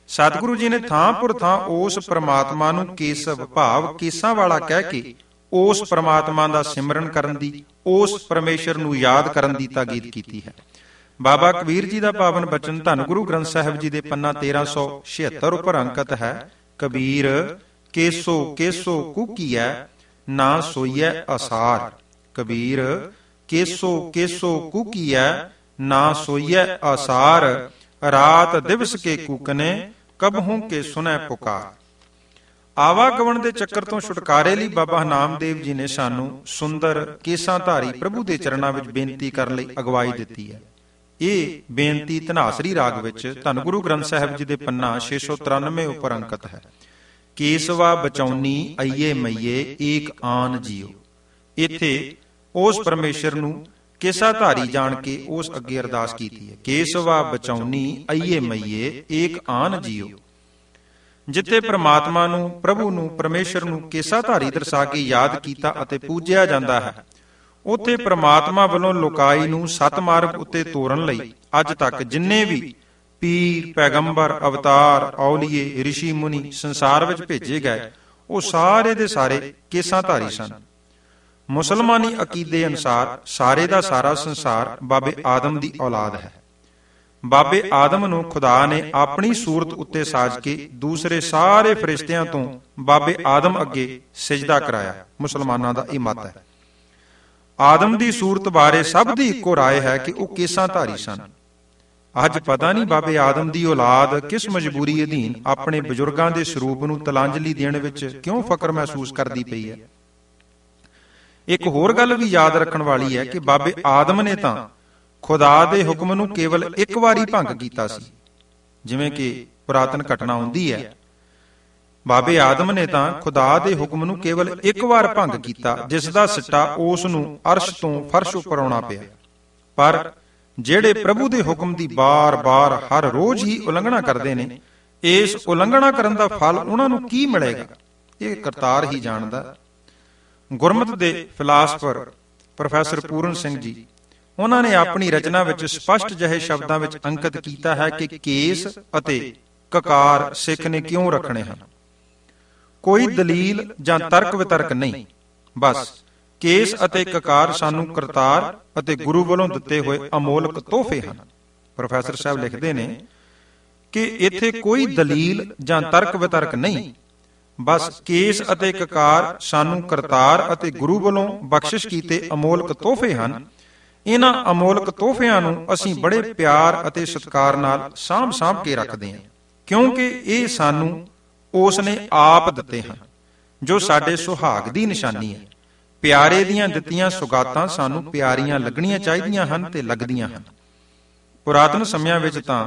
ਸਤਿਗੁਰੂ ਜੀ ਨੇ ਥਾਂ ਪੁਰ ਥਾਂ ਉਸ ਪ੍ਰਮਾਤਮਾ ਨੂੰ ਕੇਸਵ ਭਾਵ ਕੇਸਾਂ ਵਾਲਾ ਕਹਿ ਕੇ ਉਸ ਪ੍ਰਮਾਤਮਾ ਦਾ ਸਿਮਰਨ ਕਰਨ ਦੀ, ਉਸ ਪਰਮੇਸ਼ਰ ਨੂੰ ਯਾਦ ਕਰਨ ਦੀ ਤਾਕੀਦ ਕੀਤੀ ਹੈ। ਬਾਬਾ ਕਬੀਰ ਜੀ ਦਾ ਪਾਵਨ ਬਚਨ ਧੰਨ ਗੁਰੂ ਗ੍ਰੰਥ ਸਾਹਿਬ ਜੀ ਦੇ ਪੰਨਾ 1376 ਉੱਪਰ ਅੰਕਿਤ ਹੈ। ਕਬੀਰ केसो केसो कुकीऐ ना सोईऐ आसार। कबीर केसो केसो कुकीऐ ना सोईऐ आसार, रात दिवस के कूकने कबहू के सुनै पुकार। आवागमन ਦੇ ਚੱਕਰ ਤੋਂ ਛੁਟਕਾਰੇ ਲਈ ਬਾਬਾ ਨਾਮਦੇਵ ਜੀ ਨੇ ਸਾਨੂੰ ਸੁੰਦਰ ਕੇਸਾਂ ਧਾਰੀ ਪ੍ਰਭੂ ਦੇ ਚਰਨਾਂ ਵਿੱਚ ਬੇਨਤੀ ਕਰਨ ਲਈ ਅਗਵਾਈ ਦਿੱਤੀ ਹੈ। ਇਹ ਬੇਨਤੀ ਧਨਾਸਰੀ ਰਾਗ ਵਿੱਚ ਧੰਨ ਗੁਰੂ ਗ੍ਰੰਥ ਸਾਹਿਬ ਜੀ ਦੇ ਪੰਨਾ 693 ਉੱਪਰ ਅੰਕਿਤ ਹੈ। ਕੇਸਵਾ ਬਚਾਉਣੀ ਅਈਏ ਮਈਏ ਏਕ ਆਨ ਜੀਓ। ਇੱਥੇ ਉਸ ਪਰਮੇਸ਼ਰ ਨੂੰ ਕੇਸਾਧਾਰੀ ਜਾਣ ਕੇ ਉਸ ਅੱਗੇ ਅਰਦਾਸ ਕੀਤੀ ਹੈ। ਕੇਸਵਾ ਬਚਾਉਣੀ ਅਈਏ ਮਈਏ ਏਕ ਆਨ ਜੀਓ। ਜਿੱਥੇ ਪ੍ਰਮਾਤਮਾ ਨੂੰ, ਪ੍ਰਭੂ ਨੂੰ, ਪਰਮੇਸ਼ਰ ਨੂੰ ਕੇਸਾਧਾਰੀ ਦਰਸਾ ਕੇ ਯਾਦ ਕੀਤਾ ਅਤੇ ਪੂਜਿਆ ਜਾਂਦਾ ਹੈ, ਉੱਥੇ ਪ੍ਰਮਾਤਮਾ ਵੱਲੋਂ ਲੋਕਾਈ ਨੂੰ ਸਤ ਮਾਰਗ ਉੱਤੇ ਤੋਰਨ ਲਈ ਅੱਜ ਤੱਕ ਜਿੰਨੇ ਵੀ ਪੀਰ, ਪੈਗੰਬਰ, ਅਵਤਾਰ, ਔਲੀਏ, ਰਿਸ਼ੀ ਮੁਨੀ ਸੰਸਾਰ ਵਿੱਚ ਭੇਜੇ ਗਏ, ਉਹ ਸਾਰੇ ਦੇ ਸਾਰੇ ਕੇਸਾਧਾਰੀ ਸਨ। ਮੁਸਲਮਾਨੀ ਅਕੀਦੇ ਅਨੁਸਾਰ ਸਾਰੇ ਦਾ ਸਾਰਾ ਸੰਸਾਰ ਬਾਬੇ ਆਦਮ ਦੀ ਔਲਾਦ ਹੈ। ਬਾਬੇ ਆਦਮ ਨੂੰ ਖੁਦਾ ਨੇ ਆਪਣੀ ਸੂਰਤ ਉੱਤੇ ਸਾਜ ਕੇ ਦੂਸਰੇ ਸਾਰੇ ਫਰਿਸ਼ਤਿਆਂ ਤੋਂ ਬਾਬੇ ਆਦਮ ਅੱਗੇ ਸਿਜਦਾ ਕਰਾਇਆ। ਮੁਸਲਮਾਨਾਂ ਦਾ ਇਹ ਮਤ ਹੈ। ਆਦਮ ਦੀ ਸੂਰਤ ਬਾਰੇ ਸਭ ਦੀ ਇੱਕੋ ਰਾਏ ਹੈ ਕਿ ਉਹ ਕੇਸਾਧਾਰੀ ਸਨ। ਅੱਜ ਪਤਾ ਨਹੀਂ ਬਾਬੇ ਆਦਮ ਦੀ ਔਲਾਦ ਕਿਸ ਮਜਬੂਰੀ ਅਧੀਨ ਆਪਣੇ ਬਜ਼ੁਰਗਾਂ ਦੇ ਸਰੂਪ ਨੂੰ ਤਲਾਂਜਲੀ ਦੇਣ ਵਿੱਚ ਕਿਉਂ ਫਕਰ ਮਹਿਸੂਸ ਕਰਦੀ ਪਈ ਹੈ। ਇੱਕ ਹੋਰ ਗੱਲ ਵੀ ਯਾਦ ਰੱਖਣ ਵਾਲੀ ਹੈ ਕਿ ਬਾਬੇ ਆਦਮ ਨੇ ਤਾਂ ਖੁਦਾ ਦੇ ਹੁਕਮ ਨੂੰ ਕੇਵਲ ਇੱਕ ਵਾਰੀ ਭੰਗ ਕੀਤਾ ਸੀ। ਜਿਵੇਂ ਕਿ ਪੁਰਾਤਨ ਘਟਨਾ ਹੁੰਦੀ ਹੈ, ਬਾਬੇ ਆਦਮ ਨੇ ਤਾਂ ਖੁਦਾ ਦੇ ਹੁਕਮ ਨੂੰ ਕੇਵਲ ਇੱਕ ਵਾਰ ਭੰਗ ਕੀਤਾ, ਜਿਸ ਦਾ ਸਿੱਟਾ ਉਸ ਨੂੰ ਅਰਸ਼ ਤੋਂ ਫਰਸ਼ ਉੱਪਰ ਆਉਣਾ ਪਿਆ। ਪਰ ਜਿਹੜੇ ਪ੍ਰਭੂ ਦੇ ਹੁਕਮ ਦੀ ਬਾਰ-ਬਾਰ ਹਰ ਰੋਜ਼ ਹੀ ਉਲੰਘਣਾ ਕਰਦੇ ਨੇ, ਇਸ ਉਲੰਘਣਾ ਕਰਨ ਦਾ ਫਲ ਉਹਨਾਂ ਨੂੰ ਕੀ ਮਿਲੇਗਾ, ਇਹ ਕਰਤਾਰ ਹੀ ਜਾਣਦਾ। ਗੁਰਮਤਿ ਦੇ ਫਿਲਾਸਫਰ ਪ੍ਰੋਫੈਸਰ ਪੂਰਨ ਸਿੰਘ ਜੀ, ਉਹਨਾਂ ਨੇ ਆਪਣੀ ਰਚਨਾ ਵਿੱਚ ਸਪਸ਼ਟ ਜਿਹੇ ਸ਼ਬਦਾਂ ਵਿੱਚ ਅੰਕਿਤ ਕੀਤਾ ਹੈ ਕਿ ਕੇਸ ਅਤੇ ਕਕਾਰ ਸਿੱਖ ਨੇ ਕਿਉਂ ਰੱਖਣੇ ਹਨ। ਕੋਈ ਦਲੀਲ ਜਾਂ ਤਰਕ ਵਿਤਰਕ ਨਹੀਂ, ਬਸ ਕੇਸ ਅਤੇ ਕਕਾਰ ਸਾਨੂੰ ਕਰਤਾਰ ਅਤੇ ਗੁਰੂ ਵੱਲੋਂ ਦਿੱਤੇ ਹੋਏ ਅਮੋਲਕ ਤੋਹਫੇ ਹਨ। ਪ੍ਰੋਫੈਸਰ ਸਾਹਿਬ ਲਿਖਦੇ ਨੇ ਕਿ ਇੱਥੇ ਕੋਈ ਦਲੀਲ ਜਾਂ ਤਰਕ ਵਿਤਰਕ ਨਹੀਂ, ਬਸ ਕੇਸ ਅਤੇ ਕਕਾਰ ਸਾਨੂੰ ਕਰਤਾਰ ਅਤੇ ਗੁਰੂ ਵੱਲੋਂ ਬਖਸ਼ਿਸ਼ ਕੀਤੇ ਅਮੋਲਕ ਤੋਹਫੇ ਹਨ। ਇਹਨਾਂ ਅਮੋਲਕ ਤੋਹਫਿਆਂ ਨੂੰ ਅਸੀਂ ਬੜੇ ਪਿਆਰ ਅਤੇ ਸਤਿਕਾਰ ਨਾਲ ਸਾਂਭ ਕੇ ਰੱਖਦੇ ਹਾਂ, ਕਿਉਂਕਿ ਇਹ ਸਾਨੂੰ ਉਸ ਨੇ ਆਪ ਦਿੱਤੇ ਹਨ, ਜੋ ਸਾਡੇ ਸੁਹਾਗ ਦੀ ਨਿਸ਼ਾਨੀ ਹੈ। ਪਿਆਰੇ ਦੀਆਂ ਦਿੱਤੀਆਂ ਸੁਗਾਤਾਂ ਸਾਨੂੰ ਪਿਆਰੀਆਂ ਲੱਗਣੀਆਂ ਚਾਹੀਦੀਆਂ ਹਨ ਤੇ ਲੱਗਦੀਆਂ ਹਨ। ਪੁਰਾਤਨ ਸਮਿਆਂ ਵਿੱਚ ਤਾਂ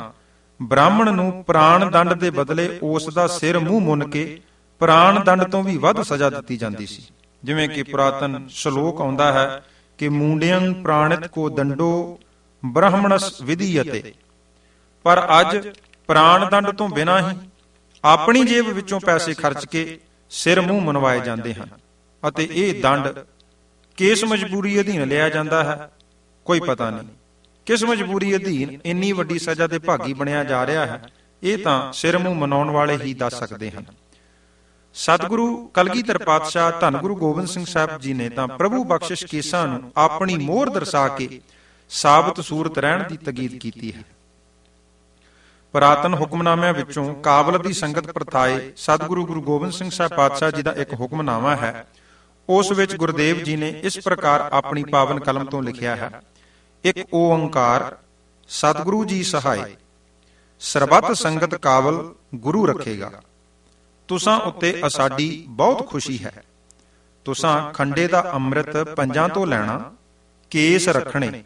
ਬ੍ਰਾਹਮਣ ਨੂੰ ਪ੍ਰਾਣ ਦੰਡ ਦੇ ਬਦਲੇ ਉਸ ਦਾ ਸਿਰ ਮੂੰਹ ਮੁੰਨ ਕੇ ਪ੍ਰਾਣ ਦੰਡ ਤੋਂ ਵੀ ਵੱਧ ਸਜ਼ਾ ਦਿੱਤੀ ਜਾਂਦੀ ਸੀ। ਜਿਵੇਂ ਕਿ ਪੁਰਾਤਨ ਸ਼ਲੋਕ ਆਉਂਦਾ ਹੈ ਕਿ ਮੂੰਡਿਅੰ ਪ੍ਰਾਣਿਤ ਕੋ ਦੰਡੋ ਬ੍ਰਾਹਮਣਸ ਵਿਧੀਯਤੇ। ਪਰ ਅੱਜ ਪ੍ਰਾਣ ਦੰਡ ਤੋਂ ਬਿਨਾਂ ਹੀ ਆਪਣੀ ਜੇਬ ਵਿੱਚੋਂ ਪੈਸੇ ਖਰਚ ਕੇ ਸਿਰ ਮੂੰਹ ਮੁਨਵਾਏ ਜਾਂਦੇ ਹਨ। ਅਤੇ ਇਹ ਦੰਡ ਕਿਸ ਮਜਬੂਰੀ ਅਧੀਨ ਲਿਆ ਜਾਂਦਾ ਹੈ, ਕੋਈ ਪਤਾ ਨਹੀਂ। ਕਿਸ ਮਜਬੂਰੀ ਅਧੀਨ ਇੰਨੀ ਵੱਡੀ ਸਜ਼ਾ ਦੇ ਭਾਗੀ ਬਣਿਆ ਜਾ ਰਿਹਾ ਹੈ, ਇਹ ਤਾਂ ਸਿਰ ਮੂੰਹ ਮਨਾਉਣ ਵਾਲੇ ਹੀ ਦੱਸ ਸਕਦੇ ਹਨ। ਸਤਿਗੁਰੂ ਕਲਗੀਧਰ ਪਾਤਸ਼ਾਹ ਧੰਨ ਗੁਰੂ ਗੋਬਿੰਦ ਸਿੰਘ ਸਾਹਿਬ ਜੀ ਨੇ ਤਾਂ ਪ੍ਰਭੂ ਬਖਸ਼ਿਸ਼ ਕੇਸਾਂ ਨੂੰ ਆਪਣੀ ਮੋਹਰ ਦਰਸਾ ਕੇ ਸਾਬਤ ਸੂਰਤ ਰਹਿਣ ਦੀ ਤਕੀਦ ਕੀਤੀ ਹੈ। ਪੁਰਾਤਨ ਹੁਕਮਨਾਮਿਆਂ ਵਿੱਚੋਂ ਕਾਬਲ ਦੀ ਸੰਗਤ ਪ੍ਰਥਾਏ ਸਤਿਗੁਰੂ ਗੁਰੂ ਗੋਬਿੰਦ ਸਿੰਘ ਸਾਹਿਬ ਪਾਤਸ਼ਾਹ ਜੀ ਦਾ ਇੱਕ ਹੁਕਮਨਾਮਾ ਹੈ। ਉਸ ਵਿੱਚ ਗੁਰਦੇਵ ਜੀ ਨੇ ਇਸ ਪ੍ਰਕਾਰ ਆਪਣੀ ਪਾਵਨ ਕਲਮ ਤੋਂ ਲਿਖਿਆ ਹੈ, ਇੱਕ ਓੰਕਾਰ ਸਤਿਗੁਰੂ ਜੀ ਸਹਾਇ, ਸਰਬੱਤ ਸੰਗਤ ਕਾਬਲ ਗੁਰੂ ਰੱਖੇਗਾ। ਤੁਸਾਂ ਉੱਤੇ ਅਸਾਡੀ ਬਹੁਤ ਖੁਸ਼ੀ ਹੈ। ਤੁਸਾਂ ਖੰਡੇ ਦਾ ਅੰਮ੍ਰਿਤ ਪੰਜਾਂ ਤੋਂ ਲੈਣਾ, ਕੇਸ ਰੱਖਣੇ,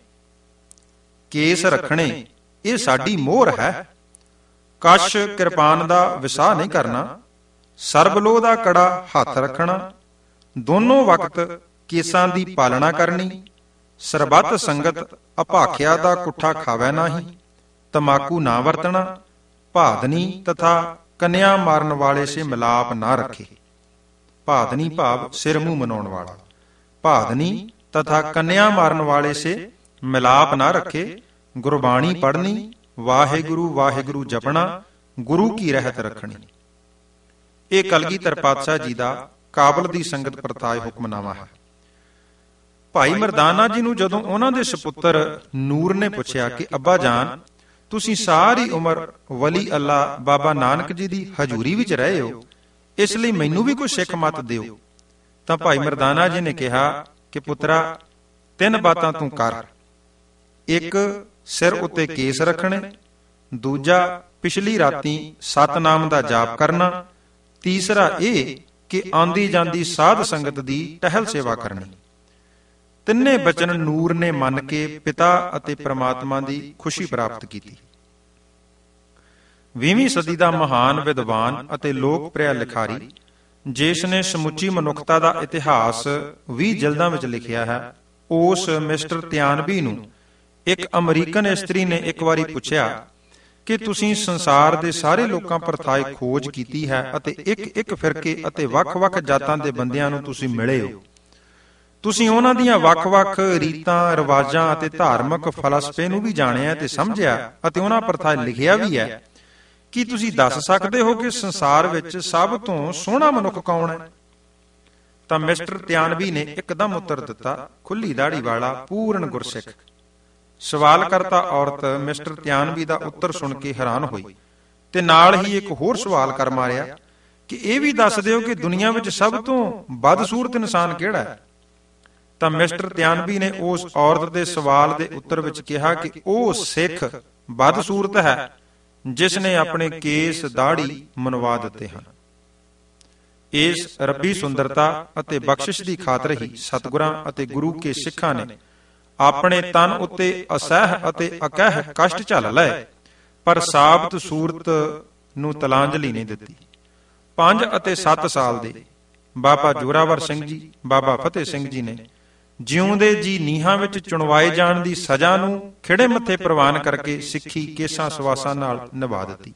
ਕੇਸ ਰੱਖਣੇ ਇਹ ਸਾਡੀ ਮੋਹਰ ਹੈ। ਕਸ਼ ਕਿਰਪਾਨ ਦਾ ਵਿਸਾਹ ਨਹੀਂ ਕਰਨਾ, ਸਰਬਲੋਹ ਦਾ ਕੜਾ ਹੱਥ ਰੱਖਣਾ, ਦੋਨੋਂ ਵਕਤ ਕੇਸਾਂ ਦੀ ਪਾਲਣਾ ਕਰਨੀ, ਸਰਬੱਤ ਸੰਗਤ ਅਭਾਖਿਆ ਦਾ ਕੁੱਠਾ ਖਾਵੈ ਨਾਹੀ, ਤਮਾਕੂ ਨਾ ਵਰਤਣਾ, ਭਾਦਨੀ ਤਥਾ ਕੰਨਿਆ ਮਾਰਨ ਵਾਲੇ ਸੇ ਮਿਲਾਪ ਨਾ ਰੱਖੇ। ਭਾਦਨੀ ਭਾਵ ਸਿਰ ਮੂੰਹ ਮਨਾਉਣ ਵਾਲਾ, ਭਾਦਨੀ ਤਥਾ ਕੰਨਿਆ ਮਾਰਨ ਵਾਲੇ ਸੇ ਮਿਲਾਪ ਨਾ ਰੱਖੇ। ਗੁਰਬਾਣੀ ਪੜ੍ਹਨੀ, ਵਾਹਿਗੁਰੂ ਵਾਹਿਗੁਰੂ ਜਪਣਾ, ਗੁਰੂ ਕੀ ਰਹਿਤ ਰੱਖਣੀ। ਇਹ ਕਲਗੀਧਰ ਪਾਤਸ਼ਾਹ ਜੀ ਦਾ ਕਾਬਲ ਦੀ ਸੰਗਤ ਪ੍ਰਥਾਏ ਹੁਕਮਨਾਮਾ ਹੈ। ਭਾਈ ਮਰਦਾਨਾ ਜੀ ਨੂੰ ਜਦੋਂ ਉਹਨਾਂ ਦੇ ਸੁਪੁੱਤਰ ਨੂਰ ਨੇ ਪੁੱਛਿਆ ਕਿ ਅੱਬਾ ਜਾਨ, ਤੁਸੀਂ ਸਾਰੀ ਉਮਰ ਵਲੀ ਅੱਲਾ ਬਾਬਾ ਨਾਨਕ ਜੀ ਦੀ ਹਜ਼ੂਰੀ ਵਿੱਚ ਰਹੇ ਹੋ, ਇਸ ਲਈ ਮੈਨੂੰ ਵੀ ਕੋਈ ਸਿੱਖ ਮਤ ਦਿਓ, ਤਾਂ ਭਾਈ ਮਰਦਾਨਾ ਜੀ ਨੇ ਕਿਹਾ ਕਿ ਪੁੱਤਰਾ, 3 ਬਾਤਾਂ ਤੂੰ ਕਰ। ਇੱਕ, ਸਿਰ ਉੱਤੇ ਕੇਸ ਰੱਖਣੇ। ਦੂਜਾ, ਪਿਛਲੀ ਰਾਤੀ ਸਤਨਾਮ ਦਾ ਜਾਪ ਕਰਨਾ। ਤੀਸਰਾ ਇਹ ਕਿ ਆਂਦੀ ਜਾਂਦੀ ਸਾਧ ਸੰਗਤ ਦੀ ਟਹਿਲ ਸੇਵਾ ਕਰਨੀ। ਤਿੰਨੇ ਬਚਨ ਨੂਰ ਨੇ ਮੰਨ ਕੇ ਪਿਤਾ ਅਤੇ ਪ੍ਰਮਾਤਮਾ ਦੀ ਖੁਸ਼ੀ ਪ੍ਰਾਪਤ ਕੀਤੀ। 20ਵੀਂ ਸਦੀ ਦਾ ਮਹਾਨ ਵਿਦਵਾਨ ਅਤੇ ਲੋਕਪ੍ਰਿਯ ਲਿਖਾਰੀ, ਜਿਸ ਨੇ ਸਮੁੱਚੀ ਮਨੁੱਖਤਾ ਦਾ ਇਤਿਹਾਸ 20 ਜਲਦਾਂ ਵਿੱਚ ਲਿਖਿਆ ਹੈ, ਉਸ ਮਿਸਟਰ ਧਿਆਨਵੀ ਨੂੰ ਇੱਕ ਅਮਰੀਕਨ ਇਸਤਰੀ ਨੇ ਇੱਕ ਵਾਰੀ ਪੁੱਛਿਆ ਕਿ ਤੁਸੀਂ ਸੰਸਾਰ ਦੇ ਸਾਰੇ ਲੋਕਾਂ ਪ੍ਰਥਾਏ ਖੋਜ ਕੀਤੀ ਹੈ ਅਤੇ ਇੱਕ ਫਿਰਕੇ ਅਤੇ ਵੱਖ-ਵੱਖ ਜਾਤਾਂ ਦੇ ਬੰਦਿਆਂ ਨੂੰ ਤੁਸੀਂ ਮਿਲੇ ਹੋ। ਤੁਸੀਂ ਉਹਨਾਂ ਦੀਆਂ ਵੱਖ-ਵੱਖ ਰੀਤਾਂ, ਰਿਵਾਜਾਂ ਅਤੇ ਧਾਰਮਿਕ ਫਲਸਫੇ ਨੂੰ ਵੀ ਜਾਣਿਆ ਤੇ ਸਮਝਿਆ ਅਤੇ ਉਹਨਾਂ ਪ੍ਰਥਾਏ ਲਿਖਿਆ ਵੀ ਹੈ। ਕੀ ਤੁਸੀਂ ਦੱਸ ਸਕਦੇ ਹੋ ਕਿ ਸੰਸਾਰ ਵਿੱਚ ਸਭ ਤੋਂ ਸੋਹਣਾ ਮਨੁੱਖ ਕੌਣ ਹੈ? ਤਾਂ ਮਿਸਟਰ ਧਿਆਨਵੀ ਨੇ ਇੱਕਦਮ ਉੱਤਰ ਦਿੱਤਾ, ਖੁੱਲੀ ਦਾੜੀ ਵਾਲਾ ਪੂਰਨ ਗੁਰਸਿੱਖ। ਸਵਾਲ ਕਰਤਾ ਔਰਤ ਮਿਸਟਰ ਧਿਆਨਵੀ ਦਾ ਉੱਤਰ ਸੁਣ ਕੇ ਹੈਰਾਨ ਹੋਈ ਤੇ ਨਾਲ ਹੀ ਇੱਕ ਹੋਰ ਸਵਾਲ ਕਰ ਮਾਰਿਆ ਕਿ ਇਹ ਵੀ ਦੱਸ ਦਿਓ ਕਿ ਦੁਨੀਆ ਵਿੱਚ ਸਭ ਤੋਂ ਬਦਸੂਰਤ ਇਨਸਾਨ ਕਿਹੜਾ ਹੈ? ਤਾਂ ਮਿਸਟਰ ਧਿਆਨਵੀ ਨੇ ਉਸ ਔਰਤ ਦੇ ਸਵਾਲ ਦੇ ਉੱਤਰ ਵਿੱਚ ਕਿਹਾ ਕਿ ਉਹ ਸਿੱਖ ਬਦਸੂਰਤ ਹੈ ਜਿਸ ਨੇ ਆਪਣੇ ਕੇਸ ਦਾੜੀ ਮੁੰਨਵਾ ਦਿੱਤੇ ਹਨ। ਇਸ ਰੱਬੀ ਸੁੰਦਰਤਾ ਅਤੇ ਬਖਸ਼ਿਸ਼ ਦੀ ਖਾਤਰ ਹੀ ਸਤਿਗੁਰਾਂ ਅਤੇ ਗੁਰੂ ਕੇ ਸਿੱਖਾਂ ਨੇ ਆਪਣੇ ਤਨ ਉੱਤੇ ਅਸਹਿ ਅਤੇ ਅਕਹਿ ਕਸ਼ਟ ਝੱਲ ਲਏ, ਪਰ ਸਾਬਤ ਸੂਰਤ ਨੂੰ ਤਲਾਂਜਲੀ ਨਹੀਂ ਦਿੱਤੀ। 5 ਅਤੇ 7 ਸਾਲ ਦੇ ਬਾਬਾ ਜੋਰਾਵਰ ਸਿੰਘ ਜੀ, ਬਾਬਾ ਫਤਿਹ ਸਿੰਘ ਜੀ ਨੇ ਜਿਉਂਦੇ ਜੀ ਨੀਹਾਂ ਵਿੱਚ ਚੁਣਵਾਏ ਜਾਣ ਦੀ ਸਜ਼ਾ ਨੂੰ ਖਿੜੇ ਮੱਥੇ ਪ੍ਰਵਾਨ ਕਰਕੇ ਸਿੱਖੀ ਕੇਸਾਂ ਸਵਾਸਾਂ ਨਾਲ ਨਿਭਾ ਦਿੱਤੀ।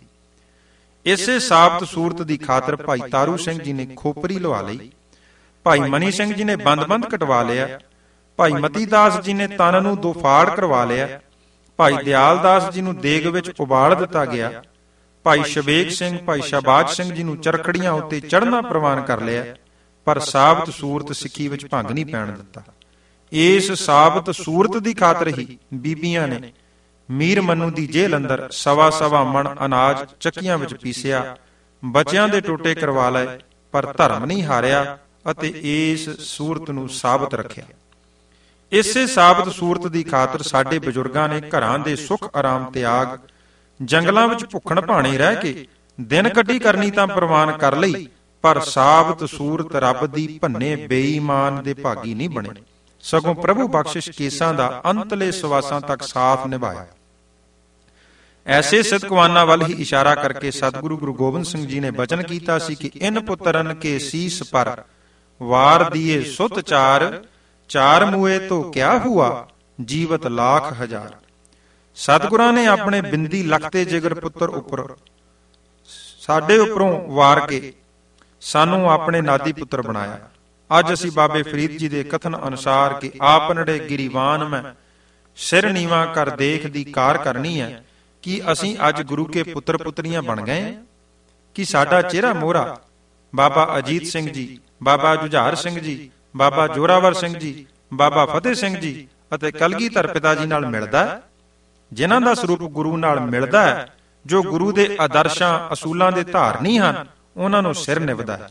ਇਸੇ ਸਾਬਤ ਸੂਰਤ ਦੀ ਖਾਤਰ ਭਾਈ ਤਾਰੂ ਸਿੰਘ ਜੀ ਨੇ ਖੋਪਰੀ ਲਵਾ ਲਈ, ਭਾਈ ਮਨੀ ਸਿੰਘ ਜੀ ਨੇ ਬੰਦ ਕਟਵਾ ਲਿਆ, ਭਾਈ ਮਤੀ ਦਾਸ ਜੀ ਨੇ ਤਨ ਨੂੰ 2 ਫਾੜ ਕਰਵਾ ਲਿਆ, ਭਾਈ ਦਿਆਲ ਦਾਸ ਜੀ ਨੂੰ ਦੇਗ ਵਿੱਚ ਉਬਾਲ ਦਿੱਤਾ ਗਿਆ, ਭਾਈ ਸ਼ਬੇਕ ਸਿੰਘ, ਭਾਈ ਸ਼ਾਬਾਜ ਸਿੰਘ ਜੀ ਨੂੰ ਚਰਖੜੀਆਂ ਉੱਤੇ ਚੜ੍ਹਨਾ ਪ੍ਰਵਾਨ ਕਰ ਲਿਆ, ਪਰ ਸਾਬਤ ਸੂਰਤ ਸਿੱਖੀ ਵਿੱਚ ਭੰਗ ਨਹੀਂ ਪੈਣ ਦਿੱਤਾ। ਇਸ ਸਾਬਤ ਸੂਰਤ ਦੀ ਖਾਤਰ ਹੀ ਬੀਬੀਆਂ ਨੇ ਮੀਰ ਮਨੂ ਦੀ ਜੇਲ੍ਹ ਅੰਦਰ 1.25 ਮਣ ਅਨਾਜ ਚੱਕੀਆਂ ਵਿੱਚ ਪੀਸਿਆ, ਬੱਚਿਆਂ ਦੇ ਟੋਟੇ ਕਰਵਾ ਲਏ, ਪਰ ਧਰਮ ਨਹੀਂ ਹਾਰਿਆ ਅਤੇ ਇਸ ਸੂਰਤ ਨੂੰ ਸਾਬਤ ਰੱਖਿਆ। ਇਸੇ ਸਾਬਤ ਸੂਰਤ ਦੀ ਖਾਤਰ ਸਾਡੇ ਬਜ਼ੁਰਗਾਂ ਨੇ ਘਰਾਂ ਦੇ ਸੁੱਖ ਆਰਾਮ ਤਿਆਗ, ਜੰਗਲਾਂ ਵਿੱਚ ਭੁੱਖਣ ਭਾਣੇ ਰਹਿ ਕੇ ਦਿਨ ਕੱਢੀ ਕਰਨੀ ਤਾਂ ਪ੍ਰਵਾਨ ਕਰ ਲਈ, ਪਰ ਸਾਬਤ ਸੂਰਤ ਰੱਬ ਦੀ ਭੰਨੇ ਬੇਈਮਾਨ ਦੇ ਭਾਗੀ ਨਹੀਂ ਬਣੇ, ਸਗੋਂ ਪ੍ਰਭੂ ਬਖਸ਼ਿਸ਼ ਕੇਸਾਂ ਦਾ ਅੰਤਲੇ ਸਵਾਸਾਂ ਤੱਕ ਸਾਥ ਨਿਭਾਇਆ। ਐਸੇ ਸਤਿਕਵਾਨਾਂ ਵੱਲ ਹੀ ਇਸ਼ਾਰਾ ਕਰਕੇ ਸਤਿਗੁਰੂ ਗੁਰੂ ਗੋਬਿੰਦ ਸਿੰਘ ਜੀ ਨੇ ਬਚਨ ਕੀਤਾ ਸੀ ਕਿ ਇਨ ਪੁੱਤਰਨ ਕੇ ਸੀਸ ਪਰ ਵਾਰ ਦੀਏ ਸੁਤ ਚਾਰ ਮੂਏ ਤੋਂ ਕਿਆ ਹੁਆ, ਜੀਵਤ ਲੱਖ ਹਜ਼ਾਰ। ਸਤਿਗੁਰਾਂ ਨੇ ਆਪਣੇ ਬਿੰਦੀ ਲਖਤੇ ਜਿਗਰ ਪੁੱਤਰ ਉੱਪਰ ਸਾਡੇ ਉੱਪਰੋਂ ਵਾਰ ਕੇ ਸਾਨੂੰ ਆਪਣੇ ਨਾਦੀ ਪੁੱਤਰ ਬਣਾਇਆ। ਅੱਜ ਅਸੀਂ ਬਾਬੇ ਫਰੀਦ ਜੀ ਦੇ ਕਥਨ ਅਨੁਸਾਰ ਕਿ ਆਪਨੜੇ ਗਿਰੀਵਾਨ ਮੈਂ ਸਿਰ ਨੀਵਾ ਕਰ ਦੇਖ ਦੀ ਕਾਰ ਕਰਨੀ ਹੈ, ਕਿ ਅਸੀਂ ਅੱਜ ਗੁਰੂ ਕੇ ਪੁੱਤਰ ਪੁੱਤਰੀਆਂ ਬਣ ਗਏ ਹਾਂ? ਕਿ ਸਾਡਾ ਚਿਹਰਾ ਮੋਹਰਾ ਬਾਬਾ ਅਜੀਤ ਸਿੰਘ ਜੀ, ਬਾਬਾ ਜੁਝਾਰ ਸਿੰਘ ਜੀ, ਬਾਬਾ ਜੋਰਾਵਰ ਸਿੰਘ ਜੀ, ਬਾਬਾ ਫਤਿਹ ਸਿੰਘ ਜੀ ਅਤੇ ਕਲਗੀਧਰ ਪਿਤਾ ਜੀ ਨਾਲ ਮਿਲਦਾ ਹੈ, ਜਿਨ੍ਹਾਂ ਦਾ ਸਰੂਪ ਗੁਰੂ ਨਾਲ ਮਿਲਦਾ ਹੈ, ਜੋ ਗੁਰੂ ਦੇ ਆਦਰਸ਼ਾਂ ਅਸੂਲਾਂ ਦੇ ਧਾਰਨੀ ਹਨ, ਉਹਨਾਂ ਨੂੰ ਸਿਰ ਨਿਭਦਾ ਹੈ।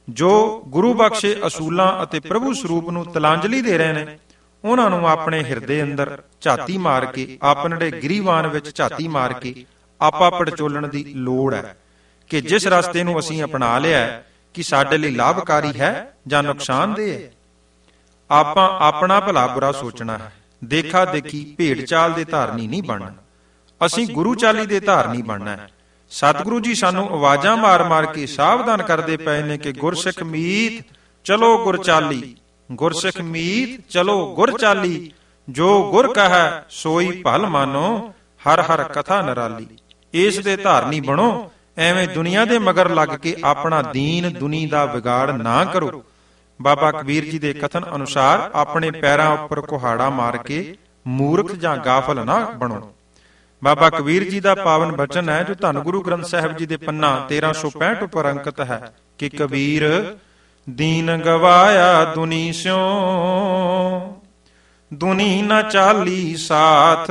ਜੋ ਗੁਰੂ ਬਖਸ਼ੇ ਅਸੂਲਾਂ ਅਤੇ ਪ੍ਰਭੂ ਸਰੂਪ ਨੂੰ ਤਿਲਾਂਜਲੀ ਦੇ ਰਹੇ ਨੇ, ਉਹਨਾਂ ਨੂੰ ਆਪਣੇ ਹਿਰਦੇ ਅੰਦਰ ਝਾਤੀ ਮਾਰ ਕੇ, ਆਪਣੜੇ ਗਰੀਵਾਨ ਵਿੱਚ ਝਾਤੀ ਮਾਰ ਕੇ ਆਪਾ ਪੜਚੋਲਣ ਦੀ ਲੋੜ ਹੈ ਕਿ ਜਿਸ ਰਸਤੇ ਨੂੰ ਅਸੀਂ ਅਪਣਾ ਲਿਆ ਕਿ ਸਾਡੇ ਲਈ ਲਾਭਕਾਰੀ ਹੈ ਜਾਂ ਨੁਕਸਾਨਦੇਹ ਹੈ। ਆਪਾਂ ਆਪਣਾ ਭਲਾ ਬੁਰਾ ਸੋਚਣਾ ਹੈ, ਦੇਖਾ ਦੇਖੀ ਭੇਡ ਚਾਲ ਦੇ ਧਾਰਨੀ ਨਹੀਂ ਬਣਨਾ, ਅਸੀਂ ਗੁਰੂ ਚਾਲੀ ਦੇ ਧਾਰਨੀ ਬਣਨਾ ਹੈ। ਸਤਿਗੁਰੂ ਜੀ ਸਾਨੂੰ ਆਵਾਜ਼ਾਂ ਮਾਰ ਮਾਰ ਕੇ ਸਾਵਧਾਨ ਕਰਦੇ ਪਏ ਨੇ ਕਿ ਗੁਰਸਿੱਖ ਮੀਤ ਚਲੋ ਗੁਰ ਚਾਲੀ, ਗੁਰਸਿੱਖ ਮੀਤ ਚਲੋ ਗੁਰ ਚਾਲੀ, ਜੋ ਗੁਰ ਕਹੈ ਸੋਈ ਭਲ ਮਾਨੋ, ਹਰ ਹਰ ਕਥਾ ਨਿਰਾਲੀ। ਇਸ ਦੇ ਧਾਰਨੀ ਬਣੋ, ਐਵੇਂ ਦੁਨੀਆ ਦੇ ਮਗਰ ਲੱਗ ਕੇ ਆਪਣਾ ਦੀਨ ਦੁਨੀ ਦਾ ਵਿਗਾੜ ਨਾ ਕਰੋ। ਬਾਬਾ ਕਬੀਰ ਜੀ ਦੇ ਕਥਨ ਅਨੁਸਾਰ ਆਪਣੇ ਪੈਰਾਂ ਉੱਪਰ ਕੁਹਾੜਾ ਮਾਰ ਕੇ ਮੂਰਖ ਜਾਂ ਗਾਫਲ ਨਾ ਬਣੋ। ਬਾਬਾ ਕਬੀਰ ਜੀ ਦਾ ਪਾਵਨ ਬਚਨ ਹੈ, ਜੋ ਧੰਨ ਗੁਰੂ ਗ੍ਰੰਥ ਸਾਹਿਬ ਜੀ ਦੇ ਪੰਨਾ 1365 ਉੱਪਰ ਅੰਕਿਤ ਹੈ ਕਿ ਕਬੀਰ ਦੀਨ ਗਵਾਇਆ ਦੁਨੀ ਸਿਉ, ਦੁਨੀ ਨਾ ਚਾਲੀ ਸਾਥ,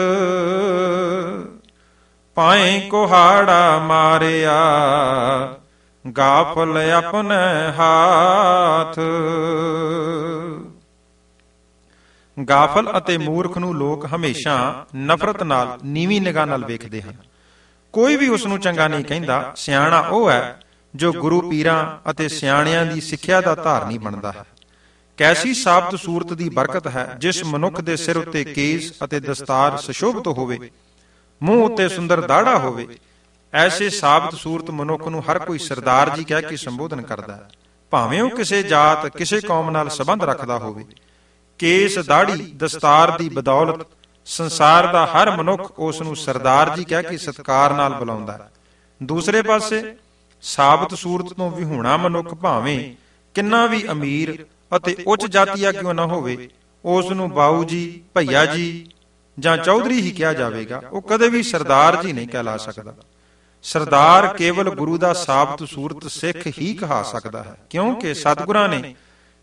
ਪਾਏ ਕੁਹਾੜਾ ਮਾਰਿਆ ਗਾਫਲ ਆਪਣੇ ਹਾਥ। ਗਾਫਲ ਅਤੇ ਮੂਰਖ ਨੂੰ ਲੋਕ ਹਮੇਸ਼ਾ ਨਫ਼ਰਤ ਨਾਲ, ਨੀਵੀਂ ਨਿਗਾਹ ਨਾਲ ਵੇਖਦੇ ਹਨ। ਕੋਈ ਵੀ ਉਸ ਨੂੰ ਚੰਗਾ ਨਹੀਂ ਕਹਿੰਦਾ। ਸਿਆਣਾ ਉਹ ਹੈ ਜੋ ਗੁਰੂ ਪੀਰਾਂ ਅਤੇ ਸਿਆਣਿਆਂ ਦੀ ਸਿੱਖਿਆ ਦਾ ਧਾਰਨੀ ਬਣਦਾ ਹੈ। ਕੈਸੀ ਸਾਬਤ ਸੂਰਤ ਦੀ ਬਰਕਤ ਹੈ ਜਿਸ ਮਨੁੱਖ ਦੇ ਸਿਰ ਉੱਤੇ ਕੇਸ ਅਤੇ ਦਸਤਾਰ ਸੁਸ਼ੋਭਿਤ ਹੋਵੇ, ਮੂੰਹ ਉੱਤੇ ਸੁੰਦਰ ਦਾੜਾ ਹੋਵੇ। ਐਸੇ ਸਾਬਤ ਸੂਰਤ ਮਨੁੱਖ ਨੂੰ ਹਰ ਕੋਈ ਸਰਦਾਰ ਜੀ ਕਹਿ ਕੇ ਸੰਬੋਧਨ ਕਰਦਾ ਹੈ, ਭਾਵੇਂ ਉਹ ਕਿਸੇ ਜਾਤ ਕਿਸੇ ਕੌਮ ਨਾਲ ਸੰਬੰਧ ਰੱਖਦਾ ਹੋਵੇ। ਕੇਸ ਦਾੜੀ ਦਸਤਾਰ ਦੀ ਬਦੌਲਤ ਸੰਸਾਰ ਦਾ ਹਰ ਮਨੁੱਖ ਉਸ ਨੂੰ ਸਰਦਾਰ ਜੀ ਕਹਿ ਕੇ ਸਤਿਕਾਰ ਨਾਲ ਬੁਲਾਉਂਦਾ ਹੈ। ਦੂਸਰੇ ਪਾਸੇ ਸਾਬਤ ਸੂਰਤ ਤੋਂ ਵਿਹੂਣਾ ਮਨੁੱਖ ਭਾਵੇਂ ਕਿੰਨਾ ਵੀ ਅਮੀਰ ਅਤੇ ਉੱਚ ਜਾਤੀਆ ਕਿਉਂ ਨਾ ਹੋਵੇ, ਉਸ ਨੂੰ ਬਾਊ ਜੀ, ਭਈਆ ਜੀ ਜਾਂ ਚੌਧਰੀ ਹੀ ਕਿਹਾ ਜਾਵੇਗਾ। ਉਹ ਕਦੇ ਵੀ ਸਰਦਾਰ ਜੀ ਨਹੀਂ ਕਹਿਲਾ ਸਕਦਾ। ਸਰਦਾਰ ਕੇਵਲ ਗੁਰੂ ਦਾ ਸਾਬਤ ਸੂਰਤ ਸਿੱਖ ਹੀ ਕਹਾ ਸਕਦਾ ਹੈ, ਕਿਉਂਕਿ ਸਤਿਗੁਰਾਂ ਨੇ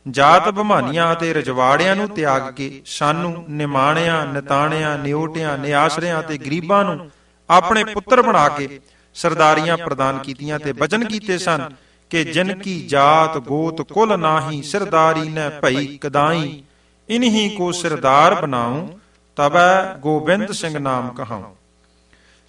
ਜਾਤ ਬਹਾਨੀਆਂ ਅਤੇ ਰਜਵਾੜਿਆਂ ਨੂੰ ਤਿਆਗ ਕੇ ਸਾਨੂੰ ਨਿਮਾਣਿਆਂ, ਨਿਤਾਣਿਆਂ, ਨਿਓਟਿਆਂ, ਨਿਆਸਰਿਆਂ ਅਤੇ ਗਰੀਬਾਂ ਨੂੰ ਆਪਣੇ ਪੁੱਤਰ ਬਣਾ ਕੇ ਸਰਦਾਰੀਆਂ ਪ੍ਰਦਾਨ ਕੀਤੀਆਂ ਤੇ ਬਚਨ ਕੀਤੇ ਸਨ ਕਿ ਜਿਨ ਕੀ ਜਾਤ ਗੋਤ ਕੁਲ ਨਾਹੀ, ਸਰਦਾਰੀ ਨੇ ਭਈ ਕਦਾਈ, ਇਨਹੀ ਕੋ ਸਰਦਾਰ ਬਣਾਉ, ਤਬੈ ਗੋਬਿੰਦ ਸਿੰਘ ਨਾਮ ਕਹਾਉ।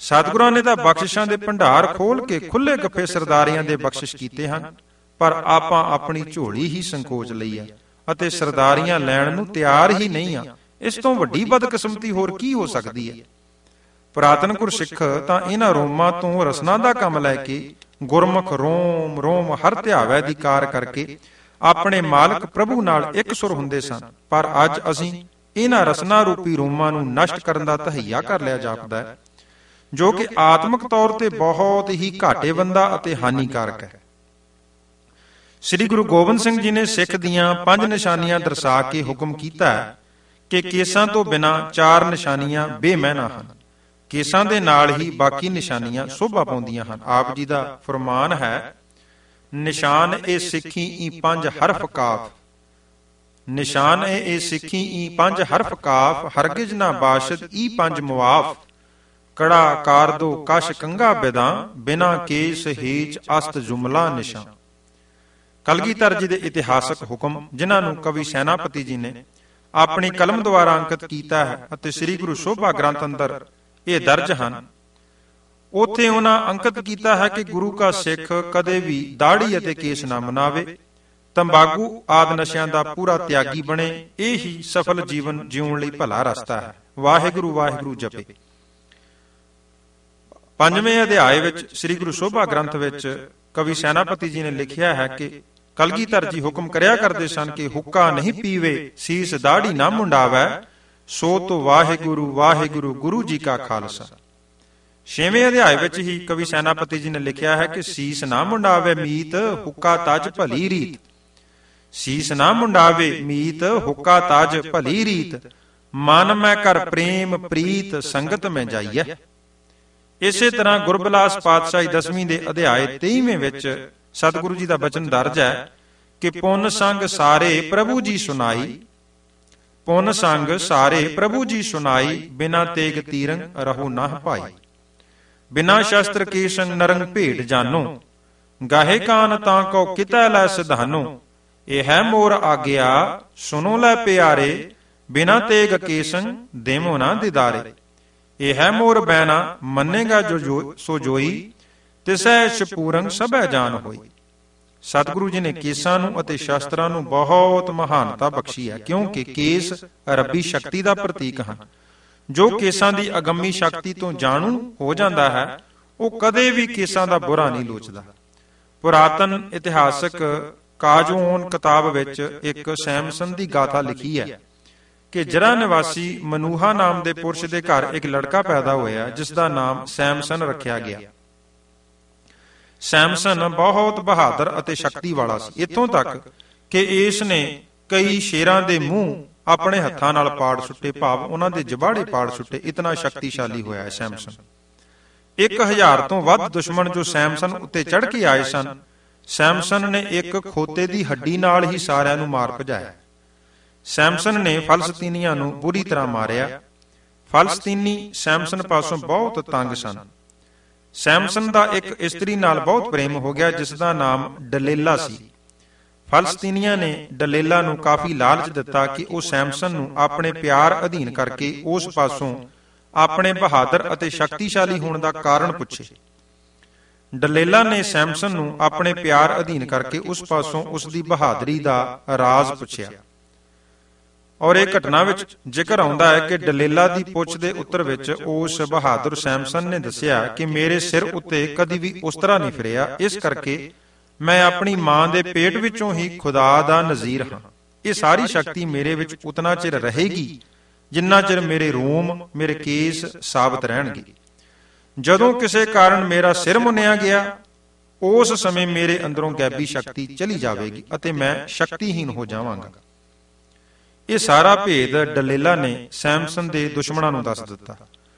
ਸਤਿਗੁਰਾਂ ਨੇ ਤਾਂ ਬਖਸ਼ਿਸ਼ਾਂ ਦੇ ਭੰਡਾਰ ਖੋਲ ਕੇ ਖੁੱਲੇ ਗੱਫੇ ਸਰਦਾਰੀਆਂ ਦੇ ਬਖਸ਼ਿਸ਼ ਕੀਤੇ ਹਨ, ਪਰ ਆਪਾਂ ਆਪਣੀ ਝੋਲੀ ਹੀ ਸੰਕੋਚ ਲਈ ਹੈ ਅਤੇ ਸਰਦਾਰੀਆਂ ਲੈਣ ਨੂੰ ਤਿਆਰ ਹੀ ਨਹੀਂ ਆ। ਇਸ ਤੋਂ ਵੱਡੀ ਬਦਕਿਸਮਤੀ ਹੋਰ ਕੀ ਹੋ ਸਕਦੀ ਹੈ। ਪੁਰਾਤਨ ਗੁਰਸਿੱਖ ਤਾਂ ਇਹਨਾਂ ਰੋਮਾਂ ਤੋਂ ਰਸਨਾ ਦਾ ਕੰਮ ਲੈ ਕੇ ਗੁਰਮੁਖ ਰੋਮ ਰੋਮ ਹਰ ਧਿਆਵੈ ਦੀ ਕਾਰ ਕਰਕੇ ਆਪਣੇ ਮਾਲਕ ਪ੍ਰਭੂ ਨਾਲ ਇੱਕ ਸੁਰ ਹੁੰਦੇ ਸਨ। ਪਰ ਅੱਜ ਅਸੀਂ ਇਹਨਾਂ ਰਸਨਾ ਰੂਪੀ ਰੋਮਾਂ ਨੂੰ ਨਸ਼ਟ ਕਰਨ ਦਾ ਤਹਈਆ ਕਰ ਲਿਆ ਜਾਪਦਾ ਹੈ, ਜੋ ਕਿ ਆਤਮਿਕ ਤੌਰ ਤੇ ਬਹੁਤ ਹੀ ਘਾਟੇਵੰਦਾ ਅਤੇ ਹਾਨੀਕਾਰਕ ਹੈ। ਸ੍ਰੀ ਗੁਰੂ ਗੋਬਿੰਦ ਸਿੰਘ ਜੀ ਨੇ ਸਿੱਖ ਦੀਆਂ 5 ਨਿਸ਼ਾਨੀਆਂ ਦਰਸਾ ਕੇ ਹੁਕਮ ਕੀਤਾ ਹੈ ਕਿ ਕੇਸਾਂ ਤੋਂ ਬਿਨਾਂ 4 ਨਿਸ਼ਾਨੀਆਂ ਬੇਮੈਨਾ ਹਨ। ਕੇਸਾਂ ਦੇ ਨਾਲ ਹੀ ਬਾਕੀ ਨਿਸ਼ਾਨੀਆਂ ਸੋਭਾ ਪਾਉਂਦੀਆਂ ਹਨ। ਆਪ ਜੀ ਦਾ ਫਰਮਾਨ ਹੈ, ਨਿਸ਼ਾਨ ਏ ਸਿੱਖੀ ਈ 5 ਹਰਫ ਕਾਫ, ਨਿਸ਼ਾਨ ਏ ਸਿੱਖੀ ਈ 5 ਹਰਫ ਕਾਫ, ਹਰਗਿਜ਼ ਨਾ ਬਾਸ਼ਦ ਈ 5 ਮੁਆਫ, ਕੜਾ ਕਾਰਦੋ ਕਸ਼ ਕੰਗਾ ਬਿਦਾਂ, ਬਿਨਾ ਕੇਸ ਹੇਚ ਅਸਤ ਜੁਮਲਾ ਨਿਸ਼ਾਨ। ਕਲਗੀਧਰ ਜੀ ਦੇ ਇਤਿਹਾਸਕ ਹੁਕਮ, ਜਿਨ੍ਹਾਂ ਨੂੰ ਕਵੀ ਸੈਨਾਪਤੀ ਜੀ ਨੇ ਆਪਣੀ ਕਲਮ ਦੁਆਰਾ ਅੰਕਿਤ ਕੀਤਾ ਹੈ ਅਤੇ ਸ੍ਰੀ ਗੁਰੂ ਸੋਭਾ ਗ੍ਰੰਥ ਅੰਦਰ ਇਹ ਦਰਜ ਹਨ, ਉੱਥੇ ਉਹਨਾਂ ਅੰਕਿਤ ਕੀਤਾ ਹੈ ਕਿ ਗੁਰੂ ਕਾ ਸਿੱਖ ਕਦੇ ਵੀ ਦਾੜੀ ਅਤੇ ਕੇਸ ਨਾ ਮਨਾਵੇ, ਤੰਬਾਕੂ ਆਦਿ ਨਸ਼ਿਆਂ ਦਾ ਪੂਰਾ ਤਿਆਗੀ ਬਣੇ। ਇਹ ਹੀ ਸਫਲ ਜੀਵਨ ਜਿਉਣ ਲਈ ਭਲਾ ਰਸਤਾ ਹੈ। ਵਾਹਿਗੁਰੂ ਵਾਹਿਗੁਰੂ ਜਪੇ। 5ਵੇਂ ਅਧਿਆਏ ਵਿੱਚ ਸ੍ਰੀ ਗੁਰੂ ਸੋਭਾ ਗ੍ਰੰਥ ਵਿੱਚ ਕਵੀ ਸੈਨਾਪਤੀ ਜੀ ਨੇ ਲਿਖਿਆ ਹੈ ਕਿ ਕਲਗੀਧਰ ਜੀ ਹੁਕਮ ਕਰਿਆ ਕਰਦੇ ਸਨ ਕਿ ਹੁੱਕਾ ਨਹੀਂ ਪੀਵੇ, ਸੀਸ ਦਾੜੀ ਨਾ ਮੁੰਡਾਵੈ, ਸੋ ਤੋ ਵਾਹਿਗੁਰੂ ਵਾਹਿਗੁਰੂ ਗੁਰੂ ਜੀ ਕਾ ਖਾਲਸਾ। 6ਵੇਂ ਅਧਿਆਏ ਵਿੱਚ ਹੀ ਕਵੀ ਸੈਨਾਪਤੀ ਜੀ ਨੇ ਲਿਖਿਆ ਹੈ ਕਿ ਸੀਸ ਨਾ ਮੁੰਡਾਵੇ ਮੀਤ, ਹੁੱਕਾ ਤਜ ਭਲੀ ਰੀਤ। ਸੀਸ ਨਾ ਮੁੰਡਾਵੇ ਮੀਤ, ਹੁੱਕਾ ਤਾਜ ਭਲੀ ਰੀਤ, ਮਨ ਮੈਂ ਕਰ ਪ੍ਰੇਮ ਪ੍ਰੀਤ, ਸੰਗਤ ਮੈਂ ਜਾਈਐ। ਇਸੇ ਤਰ੍ਹਾਂ ਗੁਰਬਿਲਾਸ ਪਾਤਸ਼ਾਹੀ 10ਵੀਂ ਦੇ ਅਧਿਆਇ 23ਵੇਂ ਵਿੱਚ ਸਤਿਗੁਰੂ ਜੀ ਦਾ ਬਚਨ ਦਰਜ ਹੈ ਕਿ ਪੁੰਨ ਸੰਗ ਸਾਰੇ ਪ੍ਰਭੂ ਜੀ ਸੁਨਾਈ, ਪੁੰਨ ਸੰਗ ਸਾਰੇ ਪ੍ਰਭੂ ਜੀ ਸੁਨਾਈ, ਬਿਨਾ ਤੇਗ ਤੀਰੰਗ ਰਹੋ ਨਾ ਭਾਈ, ਬਿਨਾ ਸ਼ਸਤਰ ਕੇ ਸੰਗ ਨਰੰਗ ਭੇਟ ਜਾਨੋ, ਗਾਹੇ ਕਾਨ ਤਾਂ ਕੋ ਕਿਤੈ ਲੈ ਸਿਧਾਨੋ, ਇਹ ਹੈ ਮੋਰ ਆਗਿਆ ਸੁਨੋ ਲੈ ਪਿਆਰੇ, ਬਿਨਾ ਤੇਗ ਕੇ ਸੰਗ ਦੇਮੋ ਨਾ ਦਿਦਾਰੇ, ਇਹ ਹੈ ਮੋਰ ਬੈਨਾ ਮੰਨੇਗਾ ਜੋ ਸੋ ਜੋਈ, ਤਿਸੈ ਸ਼ਪੂਰੰਗ ਸਭੈ ਜਾਨ ਹੋਈ। ਸਤਿਗੁਰੂ ਜੀ ਨੇ ਕੇਸਾਂ ਨੂੰ ਅਤੇ ਸ਼ਾਸਤਰਾਂ ਨੂੰ ਬਹੁਤ ਮਹਾਨਤਾ ਬਖਸ਼ੀ ਹੈ, ਕਿਉਂਕਿ ਕੇਸ ਰੱਬੀ ਸ਼ਕਤੀ ਦਾ ਪ੍ਰਤੀਕ ਹਨ। ਜੋ ਕੇਸਾਂ ਦੀ ਅਗੰਮੀ ਸ਼ਕਤੀ ਤੋਂ ਜਾਣੂ ਹੋ ਜਾਂਦਾ ਹੈ, ਉਹ ਕਦੇ ਵੀ ਕੇਸਾਂ ਦਾ ਬੁਰਾ ਨਹੀਂ ਲੋਚਦਾ। ਪੁਰਾਤਨ ਇਤਿਹਾਸਕ ਕਾਜੋਨ ਕਿਤਾਬ ਵਿੱਚ ਇੱਕ ਸੈਮਸਨ ਦੀ ਗਾਥਾ ਲਿਖੀ ਹੈ ਕਿ ਜਰਾ ਨਿਵਾਸੀ ਮਨੂਹਾ ਨਾਮ ਦੇ ਪੁਰਸ਼ ਦੇ ਘਰ ਇੱਕ ਲੜਕਾ ਪੈਦਾ ਹੋਇਆ, ਜਿਸ ਦਾ ਨਾਮ ਸੈਮਸਨ ਰੱਖਿਆ ਗਿਆ। ਸੈਮਸਨ ਬਹੁਤ ਬਹਾਦਰ ਅਤੇ ਸ਼ਕਤੀ ਵਾਲਾ ਸੀ, ਇੱਥੋਂ ਤੱਕ ਕਿ ਇਸ ਨੇ ਕਈ ਸ਼ੇਰਾਂ ਦੇ ਮੂੰਹ ਆਪਣੇ ਹੱਥਾਂ ਨਾਲ ਪਾੜ ਸੁੱਟੇ, ਭਾਵ ਉਹਨਾਂ ਦੇ ਜਬਾੜੇ ਪਾੜ ਸੁੱਟੇ। ਇਤਨਾ ਸ਼ਕਤੀਸ਼ਾਲੀ ਹੋਇਆ ਹੈ ਸੈਮਸਨ। 1000 ਤੋਂ ਵੱਧ ਦੁਸ਼ਮਣ ਜੋ ਸੈਮਸਨ ਉੱਤੇ ਚੜ੍ਹ ਕੇ ਆਏ ਸਨ, ਸੈਮਸਨ ਨੇ ਇੱਕ ਖੋਤੇ ਦੀ ਹੱਡੀ ਨਾਲ ਹੀ ਸਾਰਿਆਂ ਨੂੰ ਮਾਰ ਭਜਾਇਆ। ਸੈਮਸਨ ਨੇ ਫਲਸਤੀਨੀਆਂ ਨੂੰ ਬੁਰੀ ਤਰ੍ਹਾਂ ਮਾਰਿਆ। ਫਲਸਤੀਨੀ ਸੈਮਸਨ ਪਾਸੋਂ ਬਹੁਤ ਤੰਗ ਸਨ। ਸੈਮਸਨ ਦਾ ਇੱਕ ਇਸਤਰੀ ਨਾਲ ਬਹੁਤ ਪ੍ਰੇਮ ਹੋ ਗਿਆ, ਜਿਸ ਦਾ ਨਾਮ ਡਲੇਲਾ ਸੀ। ਫਲਸਤੀਨੀਆਂ ਨੇ ਡਲੇਲਾ ਨੂੰ ਕਾਫੀ ਲਾਲਚ ਦਿੱਤਾ ਕਿ ਉਹ ਸੈਮਸਨ ਨੂੰ ਆਪਣੇ ਪਿਆਰ ਅਧੀਨ ਕਰਕੇ ਉਸ ਪਾਸੋਂ ਆਪਣੇ ਬਹਾਦਰ ਅਤੇ ਸ਼ਕਤੀਸ਼ਾਲੀ ਹੋਣ ਦਾ ਕਾਰਨ ਪੁੱਛੇ। ਡਲੇਲਾ ਨੇ ਸੈਮਸਨ ਨੂੰ ਆਪਣੇ ਪਿਆਰ ਅਧੀਨ ਕਰਕੇ ਉਸ ਪਾਸੋਂ ਉਸ ਦੀ ਬਹਾਦਰੀ ਦਾ ਰਾਜ਼ ਪੁੱਛਿਆ। ਔਰ ਇਹ ਘਟਨਾ ਵਿੱਚ ਜ਼ਿਕਰ ਆਉਂਦਾ ਹੈ ਕਿ ਡਲੇਲਾ ਦੀ ਪੁੱਛ ਦੇ ਉੱਤਰ ਵਿੱਚ ਉਸ ਬਹਾਦਰ ਸੈਮਸਨ ਨੇ ਦੱਸਿਆ ਕਿ ਮੇਰੇ ਸਿਰ ਉੱਤੇ ਕਦੀ ਵੀ ਉਸਤਰਾ ਨਹੀਂ ਫਿਰਿਆ, ਇਸ ਕਰਕੇ ਮੈਂ ਆਪਣੀ ਮਾਂ ਦੇ ਪੇਟ ਵਿੱਚੋਂ ਹੀ ਖੁਦਾ ਦਾ ਨਜ਼ੀਰ ਹਾਂ। ਇਹ ਸਾਰੀ ਸ਼ਕਤੀ ਮੇਰੇ ਵਿੱਚ ਉਤਨਾ ਚਿਰ ਰਹੇਗੀ ਜਿੰਨਾ ਚਿਰ ਮੇਰੇ ਰੋਮ, ਮੇਰੇ ਕੇਸ ਸਾਬਤ ਰਹਿਣਗੇ। ਜਦੋਂ ਕਿਸੇ ਕਾਰਨ ਮੇਰਾ ਸਿਰ ਮੁੰਨਿਆ ਗਿਆ, ਉਸ ਸਮੇਂ ਮੇਰੇ ਅੰਦਰੋਂ ਗੈਬੀ ਸ਼ਕਤੀ ਚਲੀ ਜਾਵੇਗੀ ਅਤੇ ਮੈਂ ਸ਼ਕਤੀਹੀਨ ਹੋ ਜਾਵਾਂਗਾ। ਇਹ ਸਾਰਾ ਭੇਦ ਡਲੇਲਾ ਨੇ ਸੈਮਸਨ ਦੇ ਦੁਸ਼ਮਣਾਂ ਨੂੰ ਦੱਸ ਦਿੱਤਾ।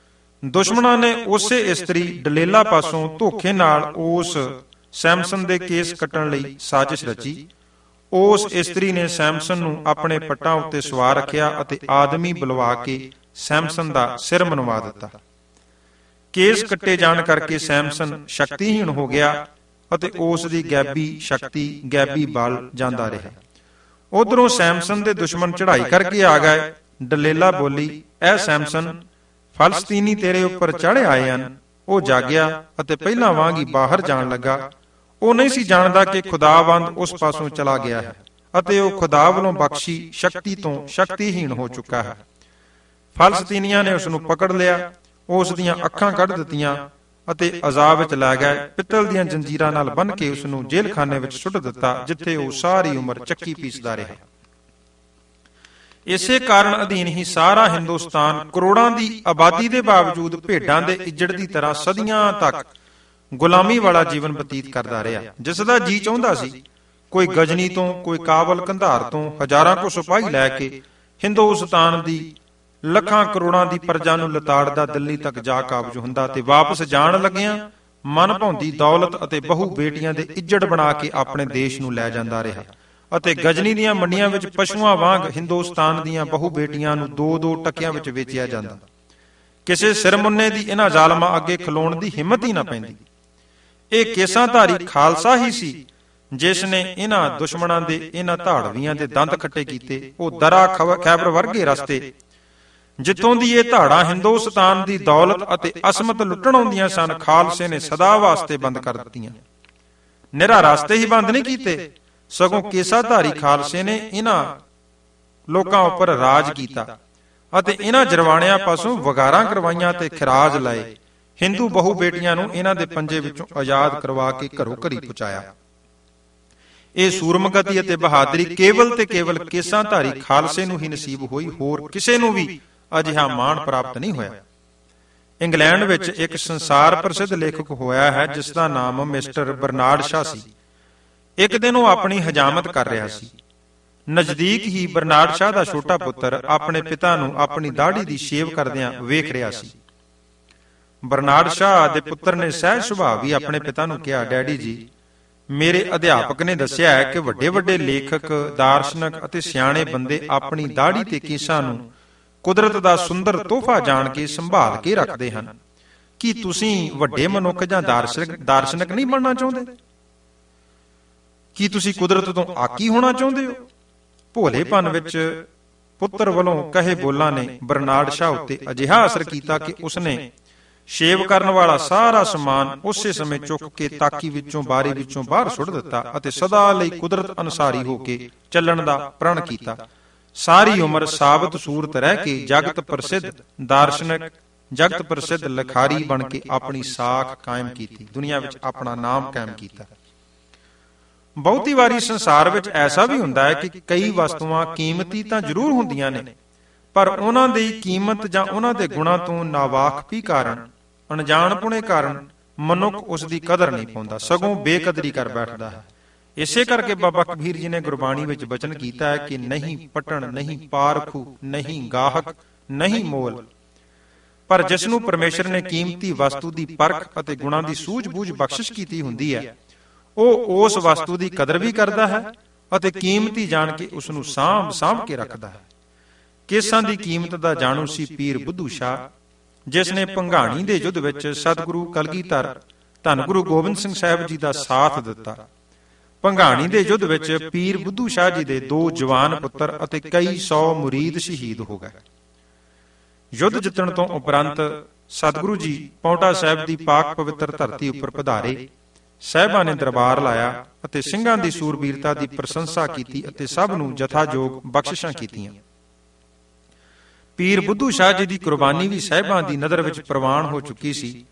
ਦੁਸ਼ਮਣਾਂ ਨੇ ਉਸੇ ਇਸਤਰੀ ਡਲੇਲਾ ਪਾਸੋਂ ਧੋਖੇ ਨਾਲ ਉਸ ਸੈਮਸਨ ਦੇ ਕੇਸ ਕੱਟਣ ਲਈ ਸਾਜ਼ਿਸ਼ ਰਚੀ। ਉਸ ਇਸਤਰੀ ਨੇ ਸੈਮਸਨ ਨੂੰ ਆਪਣੇ ਪੱਟਾਂ ਉੱਤੇ ਸਵਾਰ ਰੱਖਿਆ ਅਤੇ ਆਦਮੀ ਬੁਲਵਾ ਕੇ ਸੈਮਸਨ ਦਾ ਸਿਰ ਮਨਵਾ ਦਿੱਤਾ। ਕੇਸ ਕੱਟੇ ਜਾਣ ਕਰਕੇ ਸੈਮਸਨ ਸ਼ਕਤੀਹੀਣ ਹੋ ਗਿਆ ਅਤੇ ਉਸ ਦੀ ਗੈਬੀ ਸ਼ਕਤੀ ਗੈਬੀ ਬਲ ਜਾਂਦਾ ਰਿਹਾ। ਉਧਰੋਂ ਸੈਮਸਨ ਦੇ ਦੁਸ਼ਮਣ ਚੜ੍ਹਾਈ ਕਰਕੇ ਆ ਗਏ। ਡਲੇਲਾ ਬੋਲੀ, ਐ ਸੈਮਸਨ, ਫਲਸਤੀਨੀ ਤੇਰੇ ਉੱਪਰ ਚੜ੍ਹ ਆਏ ਹਨ। ਉਹ ਜਾਗਿਆ ਅਤੇ ਪਹਿਲਾਂ ਵਾਂਗ ਹੀ ਬਾਹਰ ਜਾਣ ਲੱਗਾ। ਉਹ ਨਹੀਂ ਸੀ ਜਾਣਦਾ ਕਿ ਖੁਦਾਵੰਦ ਉਸ ਪਾਸੋਂ ਚਲਾ ਗਿਆ ਹੈ ਅਤੇ ਉਹ ਖੁਦਾ ਵੱਲੋਂ ਬਖਸ਼ੀ ਸ਼ਕਤੀ ਤੋਂ ਸ਼ਕਤੀਹੀਣ ਹੋ ਚੁੱਕਾ ਹੈ। ਫਲਸਤੀਨੀਆਂ ਨੇ ਉਸ ਨੂੰ ਪਕੜ ਲਿਆ, ਉਸ ਦੀਆਂ ਅੱਖਾਂ ਕੱਢ ਦਿੱਤੀਆਂ ਅਤੇ ਅਜ਼ਾਬ ਵਿੱਚ ਲੈ ਗਏ। ਪਿੱਤਲ ਦੀਆਂ ਜੰਜੀਰਾਂ ਨਾਲ ਬੰਨ੍ਹ ਕੇ ਉਸ ਨੂੰ ਜੇਲ੍ਹਖਾਨੇ ਵਿੱਚ ਸੁੱਟ ਦਿੱਤਾ, ਜਿੱਥੇ ਉਹ ਸਾਰੀ ਉਮਰ ਚੱਕੀ ਪੀਸਦਾ ਰਿਹਾ। ਇਸੇ ਕਾਰਨ ਅਧੀਨ ਹੀ ਸਾਰਾ ਹਿੰਦੁਸਤਾਨ ਕਰੋੜਾਂ ਦੀ ਆਬਾਦੀ ਦੇ ਬਾਵਜੂਦ ਭੇਡਾਂ ਦੇ ਇੱਜੜ ਦੀ ਤਰ੍ਹਾਂ ਸਦੀਆਂ ਤੱਕ ਗੁਲਾਮੀ ਵਾਲਾ ਜੀਵਨ ਬਤੀਤ ਕਰਦਾ ਰਿਹਾ। ਜਿਸ ਦਾ ਜੀ ਚਾਹੁੰਦਾ ਸੀ ਕੋਈ ਗਜਨੀ ਤੋਂ, ਕੋਈ ਕਾਬਲ ਕੰਧਾਰ ਤੋਂ ਹਜ਼ਾਰਾਂ ਕੋ ਸਿਪਾਹੀ ਲੈ ਕੇ ਹਿੰਦੁਸਤਾਨ ਦੀ ਲੱਖਾਂ ਕਰੋੜਾਂ ਦੀ ਪ੍ਰਜਾ ਨੂੰ ਲਤਾੜਦਾ ਦਿੱਲੀ ਤੱਕ ਜਾ ਕਾਬਜ ਹੁੰਦਾ ਤੇ ਵਾਪਸ ਜਾਣ ਲੱਗਿਆਂ ਮਨ ਭਾਉਂਦੀ ਦੌਲਤ ਅਤੇ ਬਹੂ ਬੇਟੀਆਂ ਦੇ ਇੱਜੜ ਬਣਾ ਕੇ ਆਪਣੇ ਦੇਸ਼ ਨੂੰ ਲੈ ਜਾਂਦਾ ਰਿਹਾ ਅਤੇ ਗਜਨੀ ਦੀਆਂ ਮੰਡੀਆਂ ਵਿੱਚ ਪਸ਼ੂਆਂ ਵਾਂਗ ਹਿੰਦੁਸਤਾਨ ਦੀਆਂ ਬਹੂ ਬੇਟੀਆਂ ਨੂੰ 2-2 ਟਕਿਆਂ ਵਿੱਚ ਵੇਚਿਆ ਜਾਂਦਾ। ਕਿਸੇ ਸਿਰਮੁੰਨੇ ਦੀ ਇਹਨਾਂ ਜ਼ਾਲਮਾਂ ਅੱਗੇ ਖਲੋਣ ਦੀ ਹਿੰਮਤ ਹੀ ਨਾ ਪੈਂਦੀ। ਇਹ ਕੇਸਾਧਾਰੀ ਖਾਲਸਾ ਹੀ ਸੀ ਜਿਸ ਨੇ ਇਹਨਾਂ ਦੁਸ਼ਮਣਾਂ ਦੇ, ਇਹਨਾਂ ਧਾੜਵੀਆਂ ਦੇ ਦੰਦ ਖੱਟੇ ਕੀਤੇ। ਉਹ ਦਰਾ ਖੈਬਰ ਵਰਗੇ ਰਸਤੇ ਜਿੱਥੋਂ ਦੀ ਇਹ ਧਾੜਾਂ ਹਿੰਦੁਸਤਾਨ ਦੀ ਦੌਲਤ ਅਤੇ ਅਸਮਤ ਲੁੱਟਣ ਆਉਂਦੀਆਂ ਸਨ, ਖਾਲਸੇ ਨੇ ਸਦਾ ਵਾਸਤੇ ਬੰਦ ਕਰ ਦਿੱਤੀਆਂ। ਨਿਰਾ ਰਸਤੇ ਹੀ ਬੰਦ ਨਹੀਂ ਕੀਤੇ, ਸਗੋਂ ਕੇਸਾਧਾਰੀ ਖਾਲਸੇ ਨੇ ਇਹਨਾਂ ਲੋਕਾਂ ਉੱਪਰ ਰਾਜ ਕੀਤਾ ਅਤੇ ਇਹਨਾਂ ਜਰਵਾਣਿਆਂ ਪਾਸੋਂ ਵਗਾਰਾਂ ਕਰਵਾਈਆਂ ਤੇ ਖਿਰਾਜ ਲਏ। ਹਿੰਦੂ ਬਹੂ ਬੇਟੀਆਂ ਨੂੰ ਇਹਨਾਂ ਦੇ ਪੰਜੇ ਵਿੱਚੋਂ ਆਜ਼ਾਦ ਕਰਵਾ ਕੇ ਘਰੋਂ ਘਰੀ ਪਹੁੰਚਾਇਆ। ਇਹ ਸੂਰਮਗਤੀ ਅਤੇ ਬਹਾਦਰੀ ਕੇਵਲ ਤੇ ਕੇਵਲ ਕੇਸਾਧਾਰੀ ਖਾਲਸੇ ਨੂੰ ਹੀ ਨਸੀਬ ਹੋਈ, ਹੋਰ ਕਿਸੇ ਨੂੰ ਵੀ ਅਜਿਹਾ ਮਾਣ ਪ੍ਰਾਪਤ ਨਹੀਂ ਹੋਇਆ। ਇੰਗਲੈਂਡ ਵਿੱਚ ਇੱਕ ਸੰਸਾਰ ਪ੍ਰਸਿੱਧ ਲੇਖਕ ਹੋਇਆ ਹੈ ਜਿਸ ਦਾ ਨਾਮ ਮਿਸਟਰ ਬਰਨਾਰਡ ਸ਼ਾਹ ਸੀ। ਇੱਕ ਦਿਨ ਉਹ ਆਪਣੀ ਹਜਾਮਤ ਕਰ ਰਿਹਾ ਸੀ। ਨਜ਼ਦੀਕ ਹੀ ਬਰਨਾਰਡ ਸ਼ਾਹ ਦਾ ਛੋਟਾ ਪੁੱਤਰ ਆਪਣੇ ਪਿਤਾ ਨੂੰ ਆਪਣੀ ਦਾੜੀ ਦੀ ਸ਼ੇਵ ਕਰਦਿਆਂ ਵੇਖ ਰਿਹਾ ਸੀ। ਬਰਨਾਰਡ ਸ਼ਾਹ ਦੇ ਪੁੱਤਰ ਨੇ ਸਹਿਜ ਸੁਭਾਅ ਵੀ ਆਪਣੇ ਪਿਤਾ ਨੂੰ ਕਿਹਾ, ਡੈਡੀ ਜੀ, ਮੇਰੇ ਅਧਿਆਪਕ ਨੇ ਦੱਸਿਆ ਹੈ ਕਿ ਵੱਡੇ ਵੱਡੇ ਲੇਖਕ, ਦਾਰਸ਼ਨਿਕ ਅਤੇ ਸਿਆਣੇ ਬੰਦੇ ਆਪਣੀ ਦਾੜੀ ਤੇ ਕੇਸਾਂ ਨੂੰ ਕੁਦਰਤ ਦਾ ਸੁੰਦਰ ਤੋਹਫਾ ਜਾਣ ਕੇ ਸੰਭਾਲ ਕੇ ਰੱਖਦੇ ਹਨ। ਕੀ ਤੁਸੀਂ ਵੱਡੇ ਮਨੁੱਖ ਜਾਂ ਦਾਰਸ਼ਨਿਕ ਨਹੀਂ ਬਣਨਾ ਚਾਹੁੰਦੇ? ਕੀ ਤੁਸੀਂ ਕੁਦਰਤ ਤੋਂ ਆਕੀ ਹੋਣਾ ਚਾਹੁੰਦੇ ਹੋ? ਭੋਲੇਪਨ ਵਿੱਚ ਪੁੱਤਰ ਵੱਲੋਂ ਕਹੇ ਬੋਲਾਂ ਨੇ ਬਰਨਾਰਡ ਸ਼ਾਹ ਉੱਤੇ ਅਜਿਹਾ ਅਸਰ ਕੀਤਾ ਕਿ ਉਸਨੇ ਸ਼ੇਵ ਕਰਨ ਵਾਲਾ ਸਾਰਾ ਸਮਾਨ ਉਸੇ ਸਮੇਂ ਚੁੱਕ ਕੇ ਤਾਕੀ ਵਿੱਚੋਂ ਬਾਰੀ ਵਿੱਚੋਂ ਬਾਹਰ ਸੁੱਟ ਦਿੱਤਾ ਅਤੇ ਸਦਾ ਲਈ ਕੁਦਰਤ ਅਨੁਸਾਰੀ ਹੋ ਕੇ ਚੱਲਣ ਦਾ ਪ੍ਰਣ ਕੀਤਾ। ਸਾਰੀ ਉਮਰ ਸਾਬਤ ਸੂਰਤ ਰਹਿ ਕੇ ਜਗਤ ਪ੍ਰਸਿੱਧ ਦਾਰਸ਼ਨਿਕ, ਜਗਤ ਪ੍ਰਸਿੱਧ ਲਿਖਾਰੀ ਬਣ ਕੇ ਆਪਣੀ ਸਾਖ ਕਾਇਮ ਕੀਤੀ, ਦੁਨੀਆ ਵਿੱਚ ਆਪਣਾ ਨਾਮ ਕਾਇਮ ਕੀਤਾ। ਬਹੁਤੀ ਵਾਰੀ ਸੰਸਾਰ ਵਿੱਚ ਐਸਾ ਵੀ ਹੁੰਦਾ ਹੈ ਕਿ ਕਈ ਵਸਤੂਆਂ ਕੀਮਤੀ ਤਾਂ ਜ਼ਰੂਰ ਹੁੰਦੀਆਂ ਨੇ, ਪਰ ਉਹਨਾਂ ਦੀ ਕੀਮਤ ਜਾਂ ਉਹਨਾਂ ਦੇ ਗੁਣਾਂ ਤੋਂ ਨਾਵਾਕਫੀ ਕਾਰਨ, ਅਣਜਾਣਪੁਣੇ ਕਾਰਨ ਮਨੁੱਖ ਉਸ ਦੀ ਕਦਰ ਨਹੀਂ ਪਾਉਂਦਾ, ਸਗੋਂ ਬੇਕਦਰੀ ਕਰ ਬੈਠਦਾ ਹੈ। ਇਸੇ ਕਰਕੇ ਬਾਬਾ ਕਬੀਰ ਜੀ ਨੇ ਗੁਰਬਾਣੀ ਵਿੱਚ ਬਚਨ ਕੀਤਾ ਹੈ ਕਿ ਨਹੀਂ ਪਟਣ, ਨਹੀਂ ਪਾਰਖੂ, ਨਹੀਂ ਗਾਹਕ, ਨਹੀਂ ਮੋਲ। ਪਰ ਜਿਸ ਨੂੰ ਪਰਮੇਸ਼ਰ ਨੇ ਕੀਮਤੀ ਵਸਤੂ ਦੀ ਪਰਖ ਅਤੇ ਗੁਣਾਂ ਦੀ ਸੂਝ-ਬੂਝ ਬਖਸ਼ਿਸ਼ ਕੀਤੀ ਹੁੰਦੀ ਹੈ, ਉਹ ਉਸ ਵਸਤੂ ਦੀ ਕਦਰ ਵੀ ਕਰਦਾ ਹੈ ਅਤੇ ਕੀਮਤੀ ਜਾਣ ਕੇ ਉਸ ਨੂੰ ਸਾਂਭ ਕੇ ਰੱਖਦਾ ਹੈ। ਕੇਸਾਂ ਦੀ ਕੀਮਤ ਦਾ ਜਾਣੂ ਸੀ ਪੀਰ ਬੁੱਧੂ ਸ਼ਾਹ, ਜਿਸ ਨੇ ਭੰਗਾਣੀ ਦੇ ਯੁੱਧ ਵਿੱਚ ਸਤਿਗੁਰੂ ਕਲਗੀਧਰ ਧੰਨ ਗੁਰੂ ਗੋਬਿੰਦ ਸਿੰਘ ਸਾਹਿਬ ਜੀ ਦਾ ਸਾਥ ਦਿੱਤਾ। ਭੰਗਾਣੀ ਦੇ ਯੁੱਧ ਵਿੱਚ ਪੀਰ ਬੁੱਧੂ ਸ਼ਾਹ ਜੀ ਦੇ 2 ਜਵਾਨ ਪੁੱਤਰ ਅਤੇ ਕਈ 100 ਮੁਰੀਦ ਸ਼ਹੀਦ ਹੋ ਗਏ। ਯੁੱਧ ਜਿੱਤਣ ਤੋਂ ਉਪਰੰਤ ਸਤਿਗੁਰੂ ਜੀ ਪਾਉਂਟਾ ਸਾਹਿਬ ਦੀ ਪਾਕ ਪਵਿੱਤਰ ਧਰਤੀ ਉੱਪਰ ਪਧਾਰੇ। ਸਾਹਿਬਾਂ ਨੇ ਦਰਬਾਰ ਲਾਇਆ ਅਤੇ ਸਿੰਘਾਂ ਦੀ ਸੂਰਬੀਰਤਾ ਦੀ ਪ੍ਰਸ਼ੰਸਾ ਕੀਤੀ ਅਤੇ ਸਭ ਨੂੰ ਜਥਾਜੋਗ ਬਖਸ਼ਿਸ਼ਾਂ ਕੀਤੀਆਂ। ਪੀਰ ਬੁੱਧੂ ਸ਼ਾਹ ਜੀ ਦੀ ਕੁਰਬਾਨੀ ਵੀ ਸਾਹਿਬਾਂ ਦੀ ਨਜ਼ਰ ਵਿੱਚ ਪ੍ਰਵਾਨ ਹੋ ਚੁੱਕੀ ਸੀ।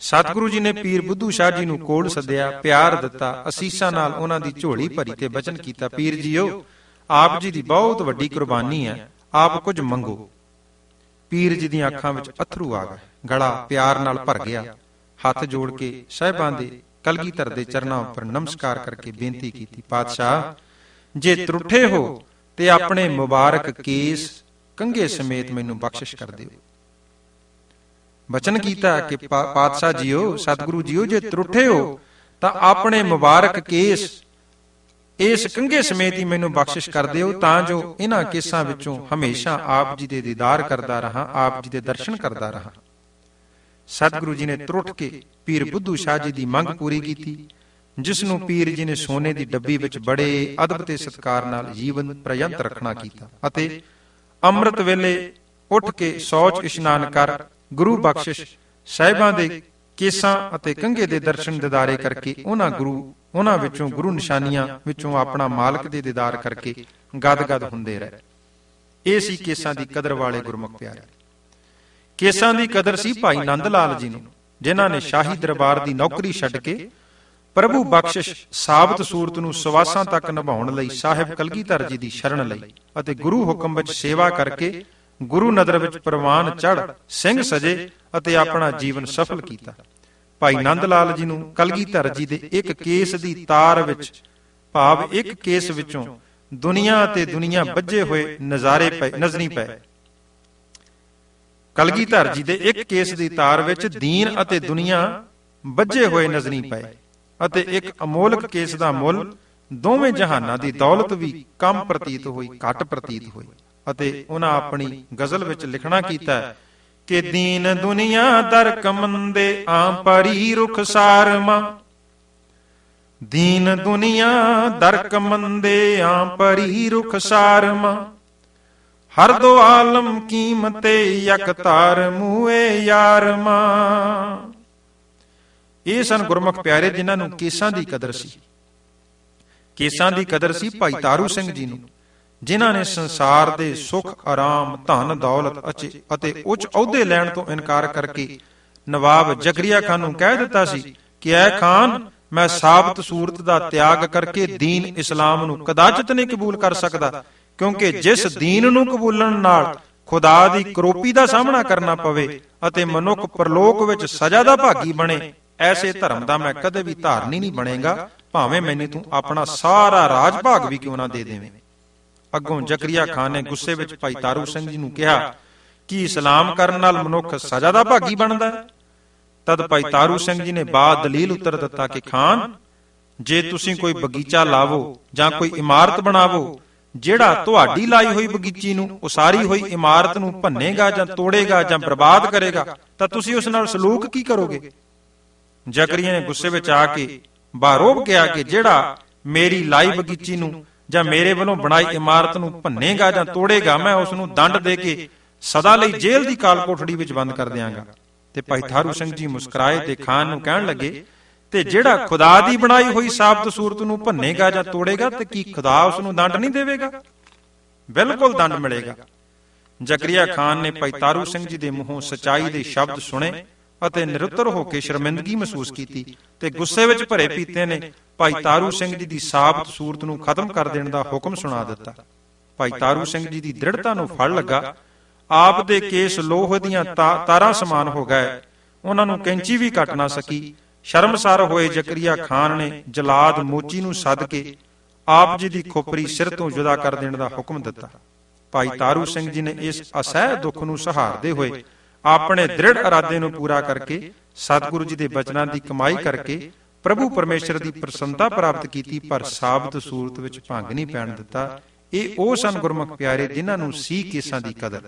ਸਤਿਗੁਰੂ ਜੀ ਨੇ ਪੀਰ ਬੁੱਧੂ ਸ਼ਾਹ ਜੀ ਨੂੰ ਕੋਲ ਸੱਦਿਆ, ਪਿਆਰ ਦਿੱਤਾ, ਅਸੀਸਾਂ ਨਾਲ ਉਹਨਾਂ ਦੀ ਝੋਲੀ ਭਰੀ ਤੇ ਬਚਨ ਕੀਤਾ, ਪੀਰ ਜੀਓ, ਆਪ ਜੀ ਦੀ ਬਹੁਤ ਵੱਡੀ ਕੁਰਬਾਨੀ ਹੈ, ਆਪ ਕੁਝ ਮੰਗੋ। ਪੀਰ ਜੀ ਦੀਆਂ ਅੱਖਾਂ ਵਿੱਚ ਅਥਰੂ ਆ ਗਏ, ਗਲਾ ਪਿਆਰ ਨਾਲ ਭਰ ਗਿਆ। ਹੱਥ ਜੋੜ ਕੇ ਸਾਹਿਬਾਂ ਦੇ ਕਲਗੀਧਰ ਦੇ ਚਰਨਾਂ ਉੱਪਰ ਨਮਸਕਾਰ ਕਰਕੇ ਬੇਨਤੀ ਕੀਤੀ, ਪਾਤਸ਼ਾਹ, ਜੇ ਤਰੁੱਠੇ ਹੋ ਤੇ ਆਪਣੇ ਮੁਬਾਰਕ ਕੇਸ ਕੰਘੇ ਸਮੇਤ ਮੈਨੂੰ ਬਖਸ਼ਿਸ਼ ਕਰ ਦਿਓ। ਬਚਨ ਕੀਤਾ ਕਿ ਪਾਤਸ਼ਾਹ ਜੀਓ, ਸਤਿਗੁਰੂ ਜੀਓ, ਜੇ ਤਰੁੱਠੇ ਹੋ ਤਾਂ ਆਪਣੇ ਮੁਬਾਰਕ ਕੇਸ ਇਸ ਕੰਘੇ ਸਮੇਤ ਹੀ ਮੈਨੂੰ ਬਖਸ਼ਿਸ਼ ਕਰ ਦਿਓ, ਤਾਂ ਜੋ ਇਹਨਾਂ ਕੇਸਾਂ ਵਿੱਚੋਂ ਹਮੇਸ਼ਾ ਆਪ ਜੀ ਦੇ ਦੀਦਾਰ ਕਰਦਾ ਰਹਾ, ਆਪ ਜੀ ਦੇ ਦਰਸ਼ਨ ਕਰਦਾ ਰਹਾ। ਸਤਿਗੁਰੂ ਜੀ ਨੇ ਤਰੁੱਠ ਕੇ ਪੀਰ ਬੁੱਧੂ ਸ਼ਾਹ ਜੀ ਦੀ ਮੰਗ ਪੂਰੀ ਕੀਤੀ, ਜਿਸ ਨੂੰ ਪੀਰ ਜੀ ਨੇ ਸੋਨੇ ਦੀ ਡੱਬੀ ਵਿੱਚ ਬੜੇ ਅਦਬ ਤੇ ਸਤਿਕਾਰ ਨਾਲ ਜੀਵਨ ਪ੍ਰਯੰਤ ਰੱਖਣਾ ਕੀਤਾ ਅਤੇ ਅੰਮ੍ਰਿਤ ਵੇਲੇ ਉੱਠ ਕੇ ਸ਼ੌਚ ਇਸ਼ਨਾਨ ਕਰ ਗੁਰੂ ਬਖਸ਼ਿਸ਼ ਸਾਹਿਬਾਂ ਦੇ ਕੇਸਾਂ ਅਤੇ ਕੰਘੇ ਦੇ ਦਰਸ਼ਨ ਦਿਦਾਰੇ ਕਰਕੇ ਉਹਨਾਂ ਵਿੱਚੋਂ ਗੁਰੂ ਨਿਸ਼ਾਨੀਆਂ ਵਿੱਚੋਂ ਆਪਣਾ ਮਾਲਕ ਦੇ ਦੀਦਾਰ ਕਰਕੇ ਗਦ-ਗਦ ਹੁੰਦੇ ਰਹੇ। ਇਹ ਸੀ ਕੇਸਾਂ ਦੀ ਕਦਰ ਵਾਲੇ ਗੁਰਮੁਖ ਪਿਆਰੇ। ਕੇਸਾਂ ਦੀ ਕਦਰ ਸੀ ਭਾਈ ਨੰਦ ਲਾਲ ਜੀ ਨੂੰ, ਜਿਨ੍ਹਾਂ ਨੇ ਸ਼ਾਹੀ ਦਰਬਾਰ ਦੀ ਨੌਕਰੀ ਛੱਡ ਕੇ ਪ੍ਰਭੂ ਬਖਸ਼ਿਸ਼ ਸਾਬਤ ਸੂਰਤ ਨੂੰ ਸਵਾਸਾਂ ਤੱਕ ਨਿਭਾਉਣ ਲਈ ਸਾਹਿਬ ਕਲਗੀਧਰ ਜੀ ਦੀ ਸ਼ਰਨ ਲਈ ਅਤੇ ਗੁਰੂ ਹੁਕਮ ਵਿੱਚ ਸੇਵਾ ਕਰਕੇ ਗੁਰੂ ਨਦਰ ਵਿੱਚ ਪ੍ਰਵਾਨ ਚੜ ਸਿੰਘ ਸਜੇ ਅਤੇ ਆਪਣਾ ਜੀਵਨ ਸਫਲ ਕੀਤਾ। ਭਾਈ ਨੰਦ ਲਾਲ ਜੀ ਨੂੰ ਕਲਗੀਧਰ ਜੀ ਦੇ ਇੱਕ ਕੇਸ ਦੀ ਤਾਰ ਵਿੱਚ, ਭਾਵ ਇੱਕ ਕੇਸ ਵਿੱਚੋਂ ਦੁਨੀਆ ਤੇ ਦੁਨੀਆ ਬੱਝੇ ਹੋਏ ਨਜ਼ਰੀ ਪਏ। ਕਲਗੀਧਰ ਜੀ ਦੇ ਇੱਕ ਕੇਸ ਦੀ ਤਾਰ ਵਿੱਚ ਦੀਨ ਅਤੇ ਦੁਨੀਆ ਬੱਝੇ ਹੋਏ ਨਜ਼ਰੀ ਪਏ ਅਤੇ ਇੱਕ ਅਮੋਲਕ ਕੇਸ ਦਾ ਮੁੱਲ ਦੋਵੇਂ ਜਹਾਨਾਂ ਦੀ ਦੌਲਤ ਵੀ ਕਮ ਪ੍ਰਤੀਤ ਹੋਈ, ਘੱਟ ਪ੍ਰਤੀਤ ਹੋਈ। ਅਤੇ ਉਹਨਾਂ ਆਪਣੀ ਗਜ਼ਲ ਵਿੱਚ ਲਿਖਣਾ ਕੀਤਾ ਕਿ ਦੀਨ ਦੁਨੀਆ ਦਰ ਕਮੰਦੇ ਆਂ ਪਰੀ ਰੁਖਸਾਰ ਮਾਂ, ਦੀਨ ਦੁਨੀਆ ਦਰ ਕਮੰਦੇ ਆਂ ਪਰੀ ਰੁਖਸਾਰ ਮਾਂ, ਹਰ ਦੋ ਆਲਮ ਕੀਮਤੇ ਯਕ ਤਾਰ ਮੂਏ ਯਾਰ ਮਾਂ। ਇਹ ਸਨ ਗੁਰਮੁਖ ਪਿਆਰੇ ਜਿਨ੍ਹਾਂ ਨੂੰ ਕੇਸਾਂ ਦੀ ਕਦਰ ਸੀ। ਕੇਸਾਂ ਦੀ ਕਦਰ ਸੀ ਭਾਈ ਤਾਰੂ ਸਿੰਘ ਜੀ ਨੂੰ, ਜਿਨ੍ਹਾਂ ਨੇ ਸੰਸਾਰ ਦੇ ਸੁਖ, ਆਰਾਮ, ਧਨ ਦੌਲਤ ਅਤੇ ਉੱਚ ਅਹੁਦੇ ਲੈਣ ਤੋਂ ਇਨਕਾਰ ਕਰਕੇ ਨਵਾਬ ਜ਼ਕਰੀਆ ਖਾਨ ਨੂੰ ਕਹਿ ਦਿੱਤਾ ਸੀ ਕਿ ਐ ਖਾਨ, ਮੈਂ ਸਾਬਤ ਸੂਰਤ ਦਾ ਤਿਆਗ ਕਰਕੇ ਦੀਨ ਇਸਲਾਮ ਨੂੰ ਕਦਾਚਿਤ ਨਹੀਂ ਕਬੂਲ ਕਰ ਸਕਦਾ, ਕਿਉਂਕਿ ਜਿਸ ਦੀਨ ਨੂੰ ਕਬੂਲਣ ਨਾਲ ਖੁਦਾ ਦੀ ਕਰੋਪੀ ਦਾ ਸਾਹਮਣਾ ਕਰਨਾ ਪਵੇ ਅਤੇ ਮਨੁੱਖ ਪਰਲੋਕ ਵਿੱਚ ਸਜ਼ਾ ਦਾ ਭਾਗੀ ਬਣੇ, ਐਸੇ ਧਰਮ ਦਾ ਮੈਂ ਕਦੇ ਵੀ ਧਾਰਨੀ ਨਹੀਂ ਬਣੇਗਾ, ਭਾਵੇਂ ਮੈਨੂੰ ਤੂੰ ਆਪਣਾ ਸਾਰਾ ਰਾਜ ਭਾਗ ਵੀ ਕਿਉਂ ਨਾ ਦੇ ਦੇਵੇਂ। ਅੱਗੋਂ ਜ਼ਕਰੀਆ ਖਾਨ ਨੇ ਗੁੱਸੇ ਵਿੱਚ ਭਾਈ ਤਾਰੂ ਸਿੰਘ ਜੀ ਨੂੰ ਕਿਹਾ ਕਿ ਇਸਲਾਮ ਕਰਨ ਨਾਲ ਮਨੁੱਖ ਸਜ਼ਾ ਦਾ ਭਾਗੀ ਬਣਦਾ ਹੈ। ਤਦ ਭਾਈ ਤਾਰੂ ਸਿੰਘ ਜੀ ਨੇ ਬਾਅਦ ਦਲੀਲ ਉੱਤਰ ਦਿੱਤਾ ਕਿ ਖਾਨ, ਜੇ ਤੁਸੀਂ ਕੋਈ ਬਗੀਚਾ ਲਾਵੋ ਜਾਂ ਕੋਈ ਇਮਾਰਤ ਬਣਾਵੋ, ਜਿਹੜਾ ਤੁਹਾਡੀ ਲਾਈ ਹੋਈ ਬਗੀਚੀ ਨੂੰ, ਉਸਾਰੀ ਹੋਈ ਇਮਾਰਤ ਨੂੰ ਭੰਨੇਗਾ ਜਾਂ ਤੋੜੇਗਾ ਜਾਂ ਬਰਬਾਦ ਕਰੇਗਾ, ਤਾਂ ਤੁਸੀਂ ਉਸ ਨਾਲ ਸਲੂਕ ਕੀ ਕਰੋਗੇ? ਜ਼ਕਰੀਆ ਨੇ ਗੁੱਸੇ ਵਿੱਚ ਆ ਕੇ ਬਾਰੋਬ ਕਿਹਾ ਕਿ ਜਿਹੜਾ ਮੇਰੀ ਲਾਈ ਬਗੀਚੀ ਨੂੰ ਜਾਂ ਮੇਰੇ ਵੱਲੋਂ ਬਣਾਈ ਇਮਾਰਤ ਨੂੰ ਭੰਨੇਗਾ ਜਾਂ ਤੋੜੇਗਾ, ਮੈਂ ਉਸ ਨੂੰ ਦੰਡ ਦੇ ਕੇ ਸਦਾ ਲਈ ਜੇਲ੍ਹ ਦੀ ਕਾਲ ਕੋਠੜੀ ਵਿੱਚ ਬੰਦ ਕਰ ਦਿਆਂਗਾ। ਤੇ ਭਾਈ ਤਾਰੂ ਸਿੰਘ ਜੀ ਮੁਸਕਰਾਏ ਤੇ ਖਾਨ ਨੂੰ ਕਹਿਣ ਲੱਗੇ, ਤੇ ਜਿਹੜਾ ਖੁਦਾ ਦੀ ਬਣਾਈ ਹੋਈ ਸਾਬਤ ਸੂਰਤ ਨੂੰ ਭੰਨੇਗਾ ਜਾਂ ਤੋੜੇਗਾ, ਤੇ ਕੀ ਖੁਦਾ ਉਸ ਨੂੰ ਦੰਡ ਨਹੀਂ ਦੇਵੇਗਾ? ਬਿਲਕੁਲ ਦੰਡ ਮਿਲੇਗਾ। ਜ਼ਕਰੀਆ ਖਾਨ ਨੇ ਭਾਈ ਤਾਰੂ ਸਿੰਘ ਜੀ ਦੇ ਮੂੰਹੋਂ ਸਚਾਈ ਦੇ ਸ਼ਬਦ ਸੁਣੇ ਅਤੇ ਨਿਰੁੱਤਰ ਹੋ ਕੇ ਸ਼ਰਮਿੰਦਗੀ ਮਹਿਸੂਸ ਕੀਤੀ ਤੇ ਗੁੱਸੇ ਵਿੱਚ ਭਰੇ ਪੀਤੇ ਨੇ ਭਾਈ ਤਾਰੂ ਸਿੰਘ ਜੀ ਦੀ ਸਾਬਤ ਸੂਰਤ ਨੂੰ ਖਤਮ ਕਰ ਦੇਣ ਦਾ ਹੁਕਮ ਸੁਣਾ ਦਿੱਤਾ। ਭਾਈ ਤਾਰੂ ਸਿੰਘ ਜੀ ਦੀ ਦ੍ਰਿੜਤਾ ਨੂੰ ਫਲ ਲੱਗਾ। ਆਪ ਦੇ ਕੇਸ ਲੋਹ ਦੀਆਂ ਤਾਰਾਂ ਸਮਾਨ ਹੋ ਗਏ, ਉਹਨਾਂ ਨੂੰ ਕੈਂਚੀ ਵੀ ਕੱਟ ਨਾ ਸਕੀ। ਸ਼ਰਮਸਾਰ ਹੋਏ ਜ਼ਕਰੀਆ ਖਾਨ ਨੇ ਜਲਾਦ ਮੋਚੀ ਨੂੰ ਸੱਦ ਕੇ ਆਪ ਜੀ ਦੀ ਖੋਪਰੀ ਸਿਰ ਤੋਂ ਜੁਦਾ ਕਰ ਦੇਣ ਦਾ ਹੁਕਮ ਦਿੱਤਾ। ਭਾਈ ਤਾਰੂ ਸਿੰਘ ਜੀ ਨੇ ਇਸ ਅਸਹਿ ਦੁੱਖ ਨੂੰ ਸਹਾਰਦੇ ਹੋਏ ਆਪਣੇ ਦ੍ਰਿੜ ਇਰਾਦੇ ਨੂੰ ਪੂਰਾ ਕਰਕੇ ਸਤਿਗੁਰੂ ਜੀ ਦੇ ਬਚਨਾਂ ਦੀ ਕਮਾਈ ਕਰਕੇ ਪ੍ਰਭੂ ਪਰਮੇਸ਼ਰ ਦੀ ਪ੍ਰਸੰਨਤਾ ਪ੍ਰਾਪਤ ਕੀਤੀ, ਪਰ ਸਾਬਤ ਸੂਰਤ ਵਿੱਚ ਭੰਗ ਨਹੀਂ ਪੈਣ ਦਿੱਤਾ। ਇਹ ਉਹ ਸਨ ਗੁਰਮੁਖ ਪਿਆਰੇ ਜਿਨ੍ਹਾਂ ਨੂੰ ਸੀ ਕੇਸਾਂ ਦੀ ਕਦਰ।